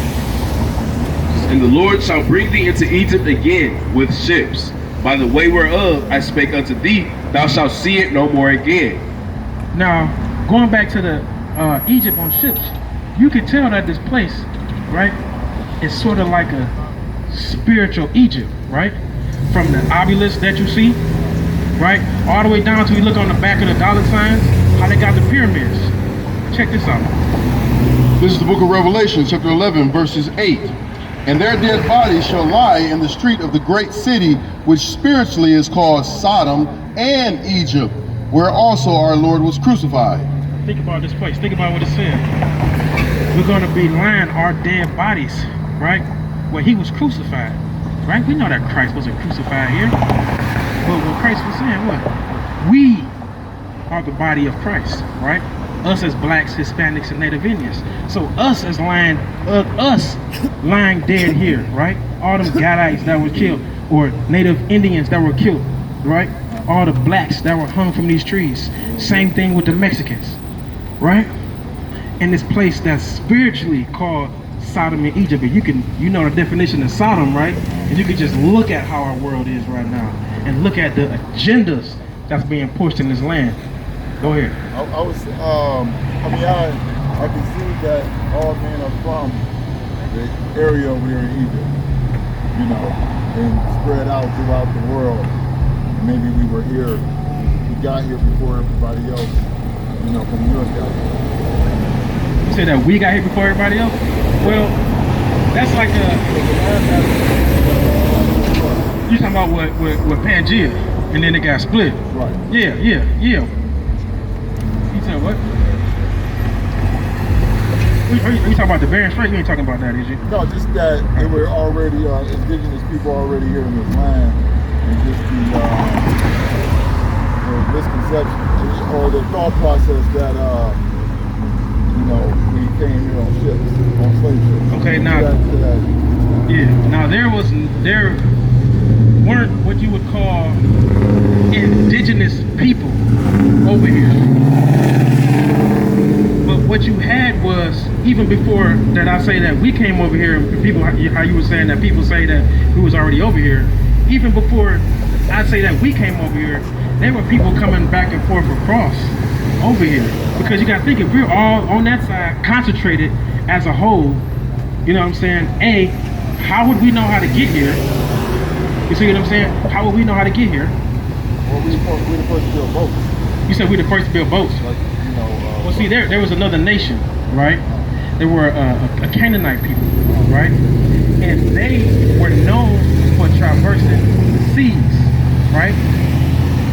And the Lord shall bring thee into Egypt again with ships. By the way whereof I spake unto thee, thou shalt see it no more again. Now, going back to the Egypt on ships, you can tell that this place, right, is sort of like a spiritual Egypt, right? From the obelisk that you see, right, all the way down to you look on the back of the dollar signs, how they got the pyramids. Check this out. This is the book of Revelation, chapter 11, verses 8. And their dead bodies shall lie in the street of the great city, which spiritually is called Sodom and Egypt, where also our Lord was crucified. Think about this place. Think about what it said. We're going to be lying our dead bodies, right, where he was crucified, right? We know that Christ wasn't crucified here. But when Christ was saying what? We are the body of Christ, right? Us as blacks, Hispanics, and Native Indians. So us as lying dead here, right? All them Gadites that were killed, or Native Indians that were killed, right? All the blacks that were hung from these trees. Same thing with the Mexicans, right? In this place that's spiritually called Sodom and Egypt. But you know the definition of Sodom, right? And you can just look at how our world is right now and look at the agendas that's being pushed in this land. Go ahead. I can see that all men are from the area over here in Egypt, you know, and spread out throughout the world. Maybe we were here, we got here before everybody else, you know, from Europe got here. You say that we got here before everybody else? Well, that's like you talking about what Pangea, and then it got split. Right. Yeah. You said what? Are you talking about the Bering Strait? You ain't talking about that, is you? No, just that there were already indigenous people already here in this land, and just the misconception or the thought process that you know, we came here on ships, on slave ships. Okay, now now there weren't what you would call indigenous people over here. But what you had was, even before that I say that we came over here, and people, how you were saying that people say that we was already over here, even before I say that we came over here, there were people coming back and forth across over here. Because you gotta think, if we're all on that side, concentrated as a whole, you know what I'm saying? A, how would we know how to get here? You see what I'm saying? How would we know how to get here? Well, we the first to build boats. You said we the first to build boats. Like, you know, well, see, there was another nation, right? There were a Canaanite people, right? And they were known for traversing the seas, right?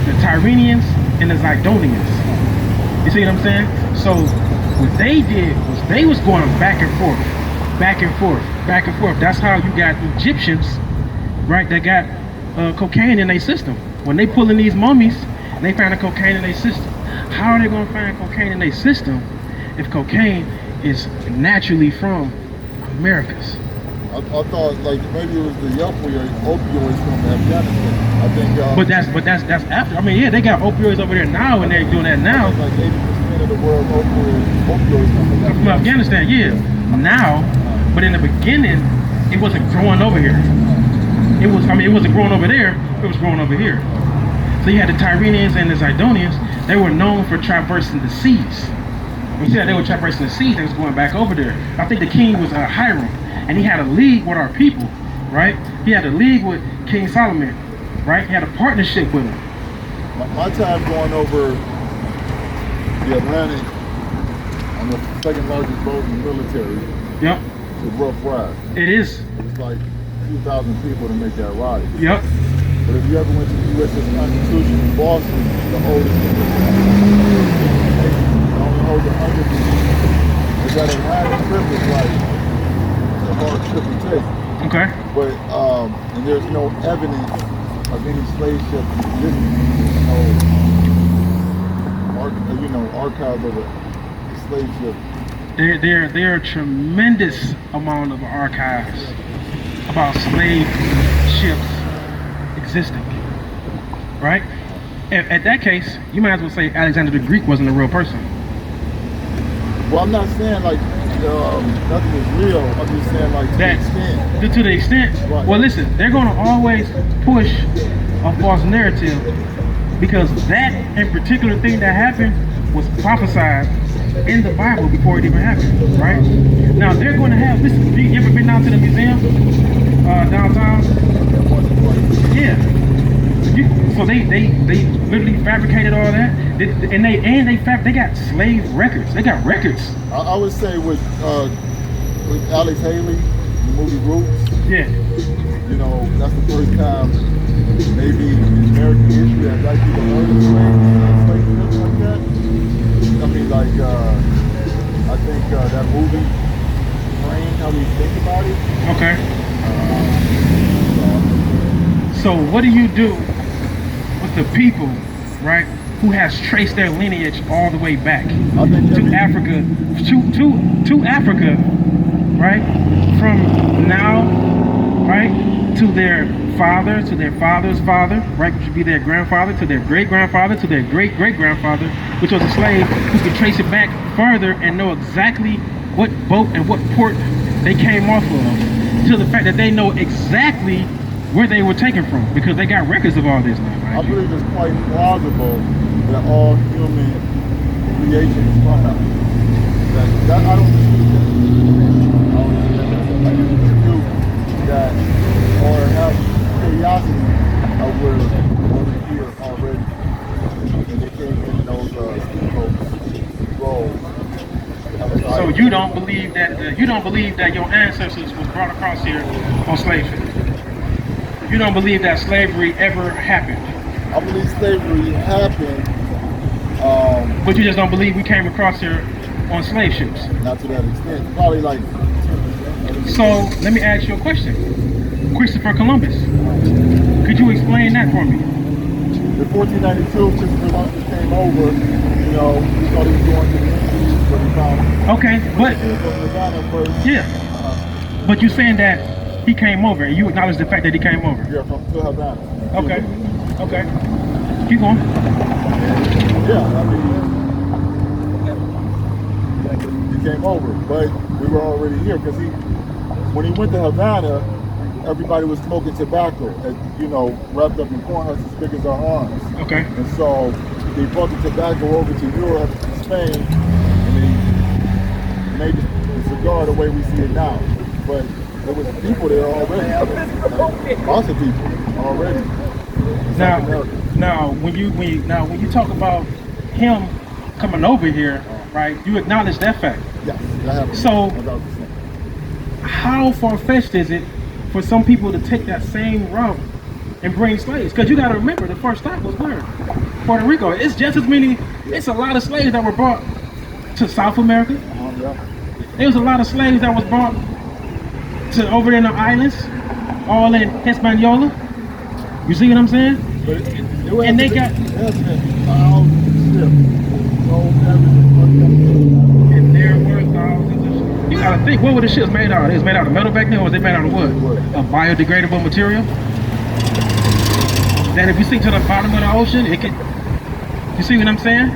the Tyrenians and the Zidonians. You see what I'm saying? So what they did was they was going back and forth, back and forth, back and forth. That's how you got Egyptians, right, that got cocaine in their system. When they pulling these mummies, they find the cocaine in their system. How are they going to find cocaine in their system if cocaine is naturally from Americas? I thought like maybe it was the opioids from Afghanistan. I think. But that's after. I mean, yeah, they got opioids over there now, and they're doing that now. Like 80% of the world opioids come From Afghanistan, yeah. Now, but in the beginning, it wasn't growing over here. It wasn't growing over there. It was growing over here. So you had the Tyrenians and the Zidonians. They were known for traversing the seas. When you said they were traversing the seas, they was going back over there. I think the king was Hiram, and he had a league with our people, right? He had a league with King Solomon, right? He had a partnership with him. My time going over the Atlantic on the second largest boat in the military. Yep. It's a rough ride. It is. It's like 2,000 people to make that ride. Yep. But if you ever went to the USS Constitution in Boston, the oldest only holds 100 people. But that Atlantic trip is like a hard trip to take. Okay. But and there's no evidence of any slave ship existing. No archives of a slave ship. There are a tremendous amount of archives about slave ships existing, right? At that case, you might as well say Alexander the Greek wasn't a real person. Well, I'm not saying like nothing is real. I'm just saying like to the extent. To the extent. Right. Well, listen, they're going to always push a false narrative because that in particular thing that happened was prophesied in the Bible before it even happened, right? Now they're going to have. Listen, you ever been down to the museum downtown? Yeah. So they literally fabricated all that, they got slave records. They got records. I would say with Alex Haley, the movie Roots. Yeah. You know, that's the first time maybe in American history that black people heard of slavery like that. I mean, like I think that movie framed how we think about it. Okay. So what do you do with the people, right, who has traced their lineage all the way back to Africa, to Africa, right, from now, right, to their father, to their father's father, right, which would be their grandfather, to their great-grandfather, to their great-great-grandfather, which was a slave, who could trace it back further and know exactly what boat and what port they came off of, to the fact that they know exactly where they were taken from, because they got records of all this now, right? I believe it's quite plausible that all human creation is from us. That I don't dispute that. I don't dispute that or have curiosity of where we're here already. And they came in those steamboats, rolled. So you don't believe that your ancestors was brought across here on slave ships? You don't believe that slavery ever happened? I believe slavery happened. But you just don't believe we came across here on slave ships? Not to that extent. Probably like 10%. So let me ask you a question. Christopher Columbus. Could you explain that for me? In 1492, Christopher Columbus came over. You know, he thought he was going to the Indies, but he found. Okay, but yeah, but you saying that he came over, and you acknowledge the fact that he came over. Yeah, from Havana. Okay. Okay. Keep going. Yeah, I mean, he came over, but we were already here because when he went to Havana, everybody was smoking tobacco, and, you know, wrapped up in corn husks as big as our arms. Okay. And so they brought the tobacco over to Europe, Spain, and they made the cigar the way we see it now. But there was people there already. Lots of people already. Now, when you talk about him coming over here, right? You acknowledge that fact. Yes, that happened. So, how far-fetched is it for some people to take that same route and bring slaves. Because you got to remember, the first stop was where? Puerto Rico. It's just as many, it's a lot of slaves that were brought to South America. There was a lot of slaves that was brought to over in the islands, all in Hispaniola. You see what I'm saying? And they got... And there were thousands of... You gotta think, what were the ships made out of? It was made out of metal back then, or was it made out of what? A biodegradable material? That if you sink to the bottom of the ocean, it could... You see what I'm saying?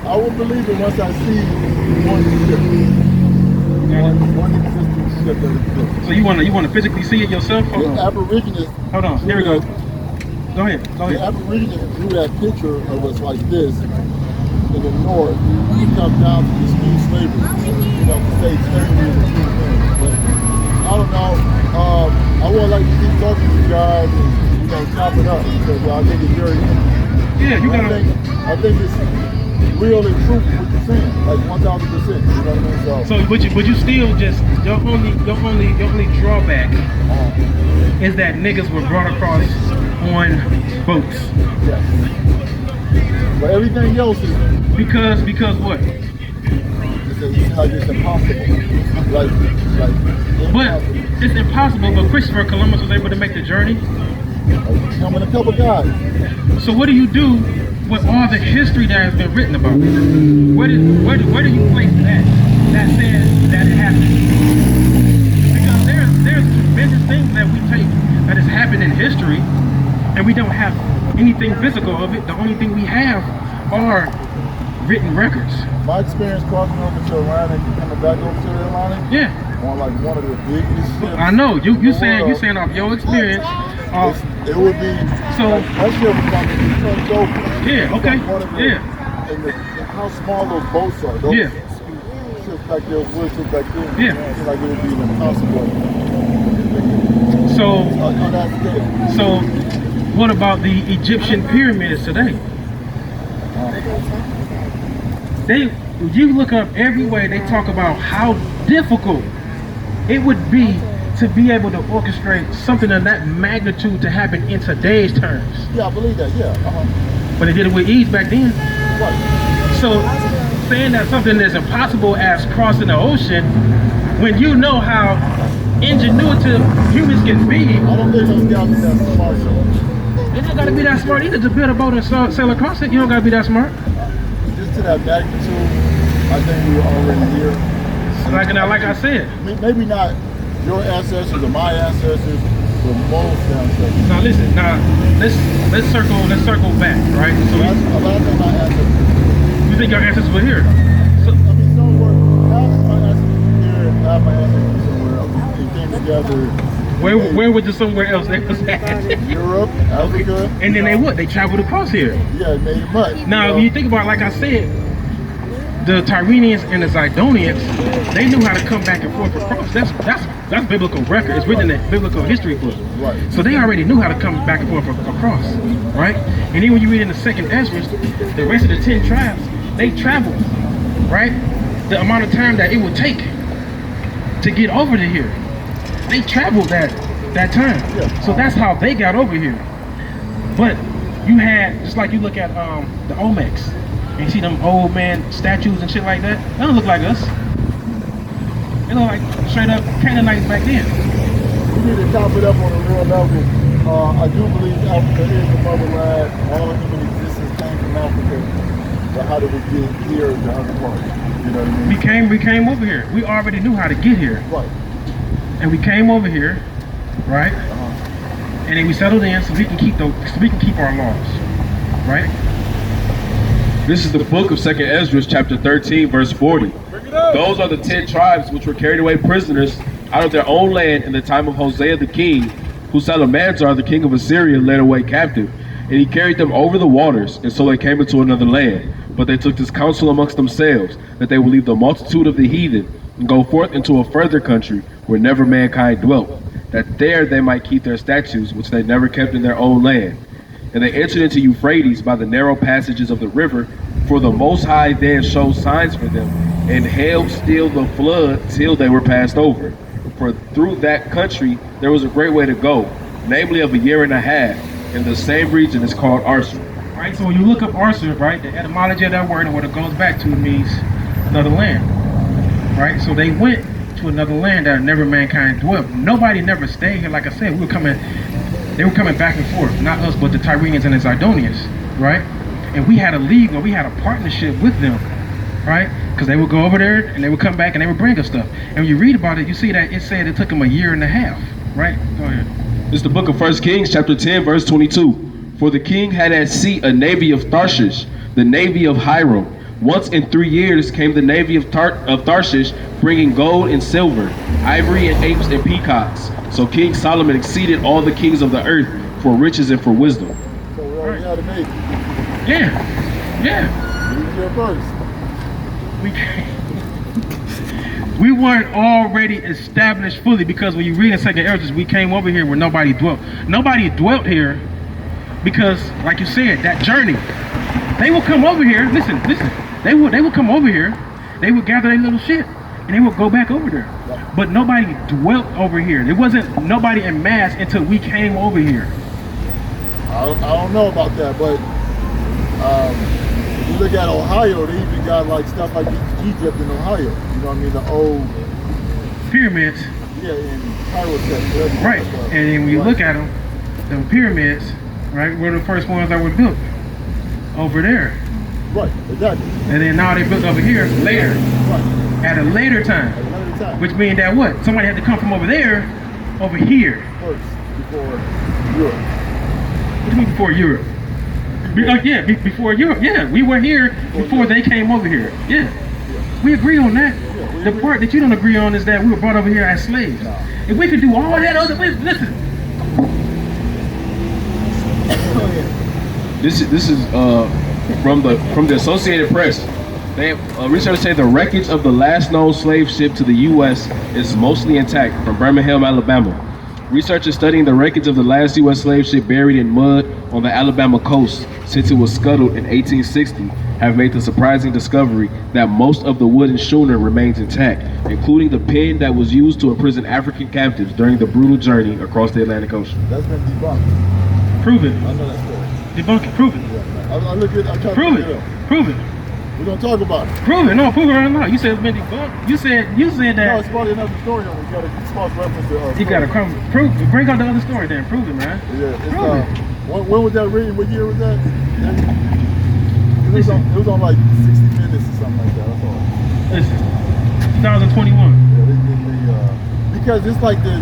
I will believe it once I see one ship. One existing ship that exists. So you wanna physically see it yourself? The Aborigines... Hold on, here we go. Go ahead. The Aborigines drew that picture of us like this in the north. It comes down to this new slavery. You know, to say slavery is a true thing. But I don't know. I would like to keep talking to you guys and, you know, chop it up because I think it's very interesting. Yeah, you gotta... I think it's real and true what you're saying, like 1,000%. You know what I mean? So would you still just your only drawback is that niggas were brought across on boats. Yes. But everything else is because what? It's impossible. Like but it's impossible. But Christopher Columbus was able to make the journey. Him and a couple guys. So what do you do with all the history that has been written about this? Where do you place that says that it happened? Because there's tremendous things that we take that has happened in history, and we don't have anything physical of it. The only thing we have are written records. My experience crossing over to Atlantic and coming back over to Atlantic. Yeah. On like one of the biggest ships. I know you saying off your experience. It would be so. That ship was going to be turned over. Yeah. Okay. Yeah. And how small those boats are. Those yeah. Ships back there, those wood ships back there. Yeah. It's like it would be impossible. So what about the Egyptian pyramids today? You look up every way they talk about how difficult it would be to be able to orchestrate something of that magnitude to happen in today's terms. Yeah, I believe that, yeah. But they did it with ease back then. Right. So saying that something as impossible as crossing the ocean, when you know how ingenuitive humans can be. I don't think those guys are that smart. You don't gotta be that smart either to build a boat and sail across it. You don't gotta be that smart. Just to that magnitude, I think we were already here. Like I said. Maybe not your ancestors or my ancestors, but most ancestors. Now listen, let's circle back, right? So a lot of my ancestors. You think your ancestors were here? So, I mean, somewhere, half my ancestors here, half my ancestors somewhere else. They came together. Where was the somewhere else they was at? Europe, Africa. And then they what? They traveled across here. Yeah, they made it much. Now, when you think about it, like I said, the Tyrenians and the Zidonians, they knew how to come back and forth across. That's biblical record. It's written in the biblical history book. Right. So they already knew how to come back and forth across, right? And then when you read in the second Ezra, the rest of the 10 tribes, they traveled, right? The amount of time that it would take to get over to here. They traveled that time. Yeah. So that's how they got over here. But you had, just like you look at the Olmecs, and you see them old man statues and shit like that, they don't look like us. They look like straight up Canaanites back then. We need to top it up on a real level. I do believe Africa is the motherland. All of human existence came from Africa. But how did we get here to other parts? You know what I mean? We came over here. We already knew how to get here. Right. And we came over here, right? And then we settled in so we can keep our laws, right? This is the book of 2nd Ezra, chapter 13, verse 40. Those are the 10 tribes which were carried away prisoners out of their own land in the time of Hosea the king, who Salmanasar, the king of Assyria, led away captive. And he carried them over the waters, and so they came into another land. But they took this counsel amongst themselves, that they would leave the multitude of the heathen, and go forth into a further country, where never mankind dwelt, that there they might keep their statutes, which they never kept in their own land. And they entered into Euphrates by the narrow passages of the river, for the Most High then showed signs for them, and held still the flood till they were passed over. For through that country there was a great way to go, namely of a year and a half, and the same region is called Arsa. Right, so when you look up Arsa, right, the etymology of that word and what it goes back to means another land. Right, so they went to another land that never mankind dwelt. Nobody never stayed here. Like I said, they were coming back and forth. Not us, but the Tyrians and the Zidonians, right? And we had a league, or we had a partnership with them, right? Because they would go over there and they would come back and they would bring us stuff. And when you read about it, you see that it said it took them a year and a half, right? Go ahead. This is the book of 1 Kings, chapter 10, verse 22. For the king had at sea a navy of Tarshish, the navy of Hiram. Once in 3 years came the navy of Tarshish, bringing gold and silver, ivory and apes and peacocks. So King Solomon exceeded all the kings of the earth for riches and for wisdom. So we already had a navy. Yeah. We was here first. We weren't already established fully, because when you read in 2nd Ezra, we came over here where nobody dwelt. Nobody dwelt here because, like you said, that journey. They would come over here. Listen. They would come over here. They would gather their little shit and they would go back over there. But nobody dwelt over here. There wasn't nobody in mass until we came over here. I don't know about that, but if you look at Ohio, they even got like stuff like Egypt in Ohio. You know what I mean? The old pyramids. Yeah, in Cairo. Right. And then when you look at them pyramids, right, were the first ones that were built over there. Right, exactly. And then now they built over here later. Right. At a later time. Which means that what? Somebody had to come from over there, over here. First, before Europe. What do you mean before Europe? Before Europe. Yeah, we were here before they came over here. Yeah. We agree on that. The part that you don't agree on is that we were brought over here as slaves. If we could do all that other ways, listen. This is from the Associated Press. They researchers say the wreckage of the last known slave ship to the U.S. is mostly intact from Birmingham, Alabama. Researchers studying the wreckage of the last U.S. slave ship buried in mud on the Alabama coast since it was scuttled in 1860 have made the surprising discovery that most of the wooden schooner remains intact, including the pen that was used to imprison African captives during the brutal journey across the Atlantic Ocean. That's been debunked. Prove it. I know that story. Debunk it. Prove it. Yeah, I look at. I'm trying Prove to it. look Prove it. We're gonna talk about it. Prove it. No, prove it right now. You said it's been debunked. You said No, that. it's probably another story. We got a false reference to. You gotta come. Prove. Bring out the other story then. Prove it, man. Yeah, it's, Prove it. when was that written? What year was that? It was on like 60 Minutes or something like that. That's all. Listen. 2021. Yeah, because it's like the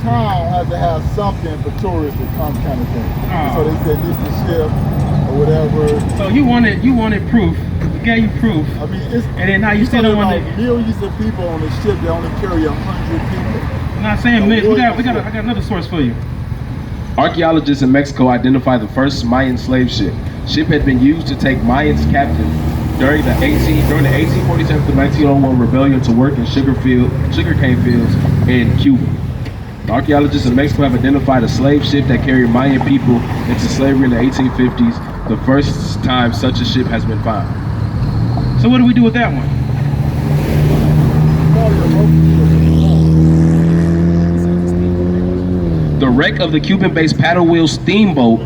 town has to have something for tourists to come, kind of thing. Oh. So they said this is the ship or whatever. So you wanted proof. We gave you proof. I mean, it's and then now you still don't want to. Millions of people on the ship that only carry 100 people. I'm not saying millions. I got another source for you. Archaeologists in Mexico identified the first Mayan slave ship. Ship had been used to take Mayans captive during the 1847 to 1901 rebellion to work in sugarcane fields in Cuba. The archaeologists in Mexico have identified a slave ship that carried Mayan people into slavery in the 1850s, the first time such a ship has been found. So what do we do with that one? The wreck of the Cuban-based paddle wheel steamboat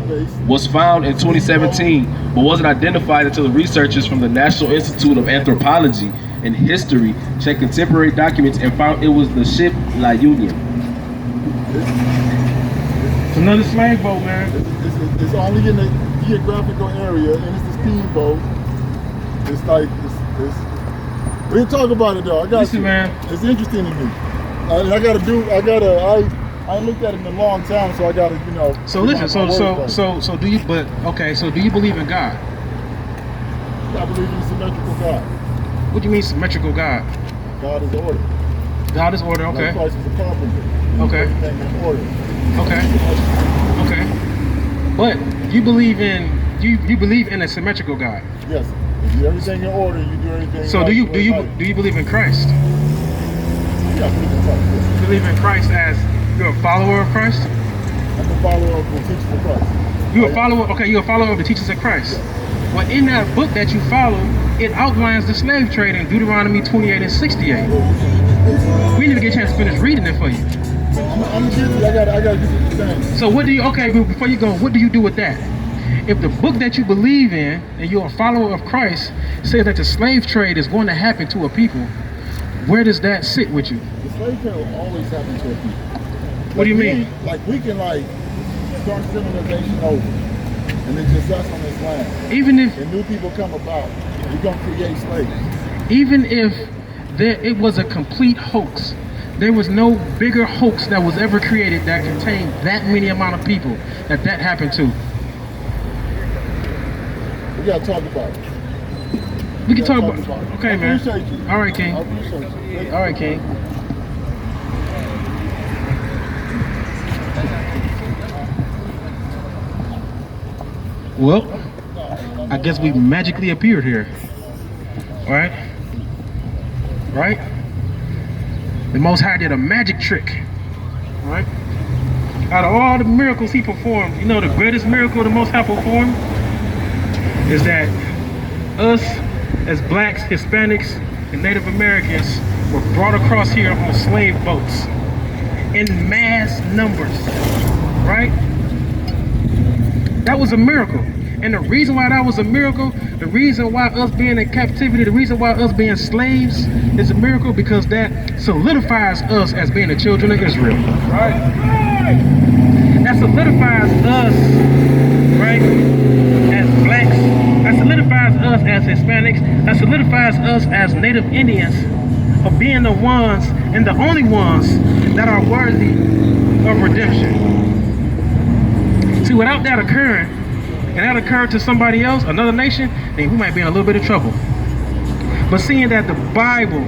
was found in 2017, but wasn't identified until the researchers from the National Institute of Anthropology and History checked contemporary documents and found it was the ship La Union. It's another slave boat, man. It's only in the geographical area, and it's a steamboat. It's like we didn't talk about it though. Listen, man. It's interesting to me. I ain't looked at it in a long time, so I gotta, So listen, so do you? But okay, so do you believe in God? I believe in a symmetrical God. What do you mean symmetrical God? God is order. God is order. Okay. Like Christ is a carpenter. Okay. Everything in order. Okay. But you believe in a symmetrical God. Yes. If you do everything in order, you do everything. So right, do you believe in Christ? Yeah, I believe in Christ. Yes. You believe in Christ as you're a follower of Christ? I'm a follower of the teachings of Christ. You're a follower. Okay, you're a follower of the teachings of Christ. Yes. Well, in that book that you follow, it outlines the slave trade in Deuteronomy 28 and 68. We need to get a chance to finish reading it for you. I'm gonna get you. I gotta get you the thing. So what do you, okay, but before you go, what do you do with that? If the book that you believe in and you're a follower of Christ says that the slave trade is going to happen to a people, where does that sit with you? The slave trade will always happen to a people. What do you mean? Like we can like start civilization over, and it's just us on this land. Even if, And new people come about, we're gonna create slaves. even if it was a complete hoax, there was no bigger hoax that was ever created that contained that many amount of people that happened to. We gotta talk about it. We can talk about it. okay, I man. appreciate you. All right, King. I appreciate you. All right, King. Well, I guess we magically appeared here. Right? Right? The Most High did a magic trick. Right? Out of all the miracles he performed, you know the greatest miracle the Most High performed is that us as blacks, Hispanics, and Native Americans were brought across here on slave boats in mass numbers, right? That was a miracle. And the reason why that was a miracle, the reason why us being in captivity, the reason why us being slaves is a miracle, because that solidifies us as being the children of Israel. Right? That solidifies us, right, as blacks. That solidifies us as Hispanics. That solidifies us as Native Indians of being the ones and the only ones that are worthy of redemption. See, without that occurring, and that occurred to somebody else, another nation, then we might be in a little bit of trouble. But seeing that the Bible,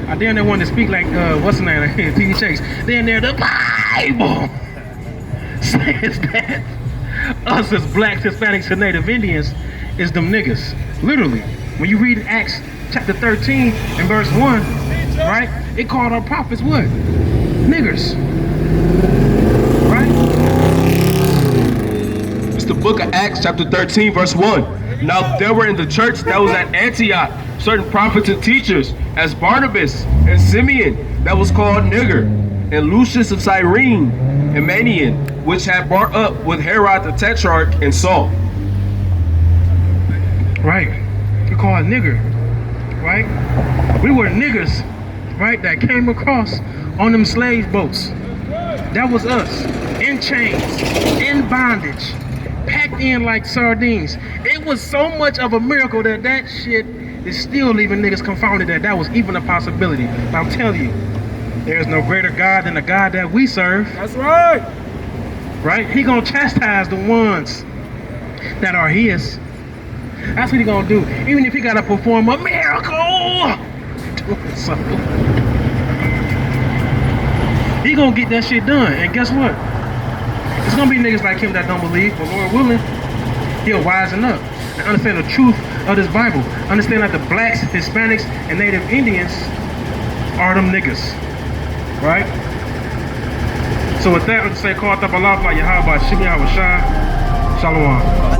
I damn near want to speak like, what's the name, T.D. Chase, then there the Bible says that us as blacks, Hispanics, and Native Indians is them niggas. Literally, when you read Acts chapter 13 and verse 1, right, it called our prophets what? Niggers. Right? It's the book of Acts chapter 13 verse 1. Now there were in the church that was at Antioch certain prophets and teachers, as Barnabas and Simeon that was called Nigger, and Lucius of Cyrene, and Manaen, which had brought up with Herod the Tetrarch and Saul. Right. You call it nigger. Right? We were niggers, right, that came across on them slave boats. That was us. In chains, in bondage, packed in like sardines. It was so much of a miracle that that shit is still leaving niggas confounded that was even a possibility. But I'm telling you, there's no greater God than the God that we serve. That's right. Right? He gonna chastise the ones that are his. That's what he gonna do. Even if he gotta perform a miracle. So, he gonna get that shit done. And guess what? It's gonna be niggas like him that don't believe, but Lord willing, he'll wisen up and understand the truth of this Bible. Understand that the blacks, Hispanics, and Native Indians are them niggas. Right? So with that, let's say, call up Allah, Yahweh, Shimmy, Shalom.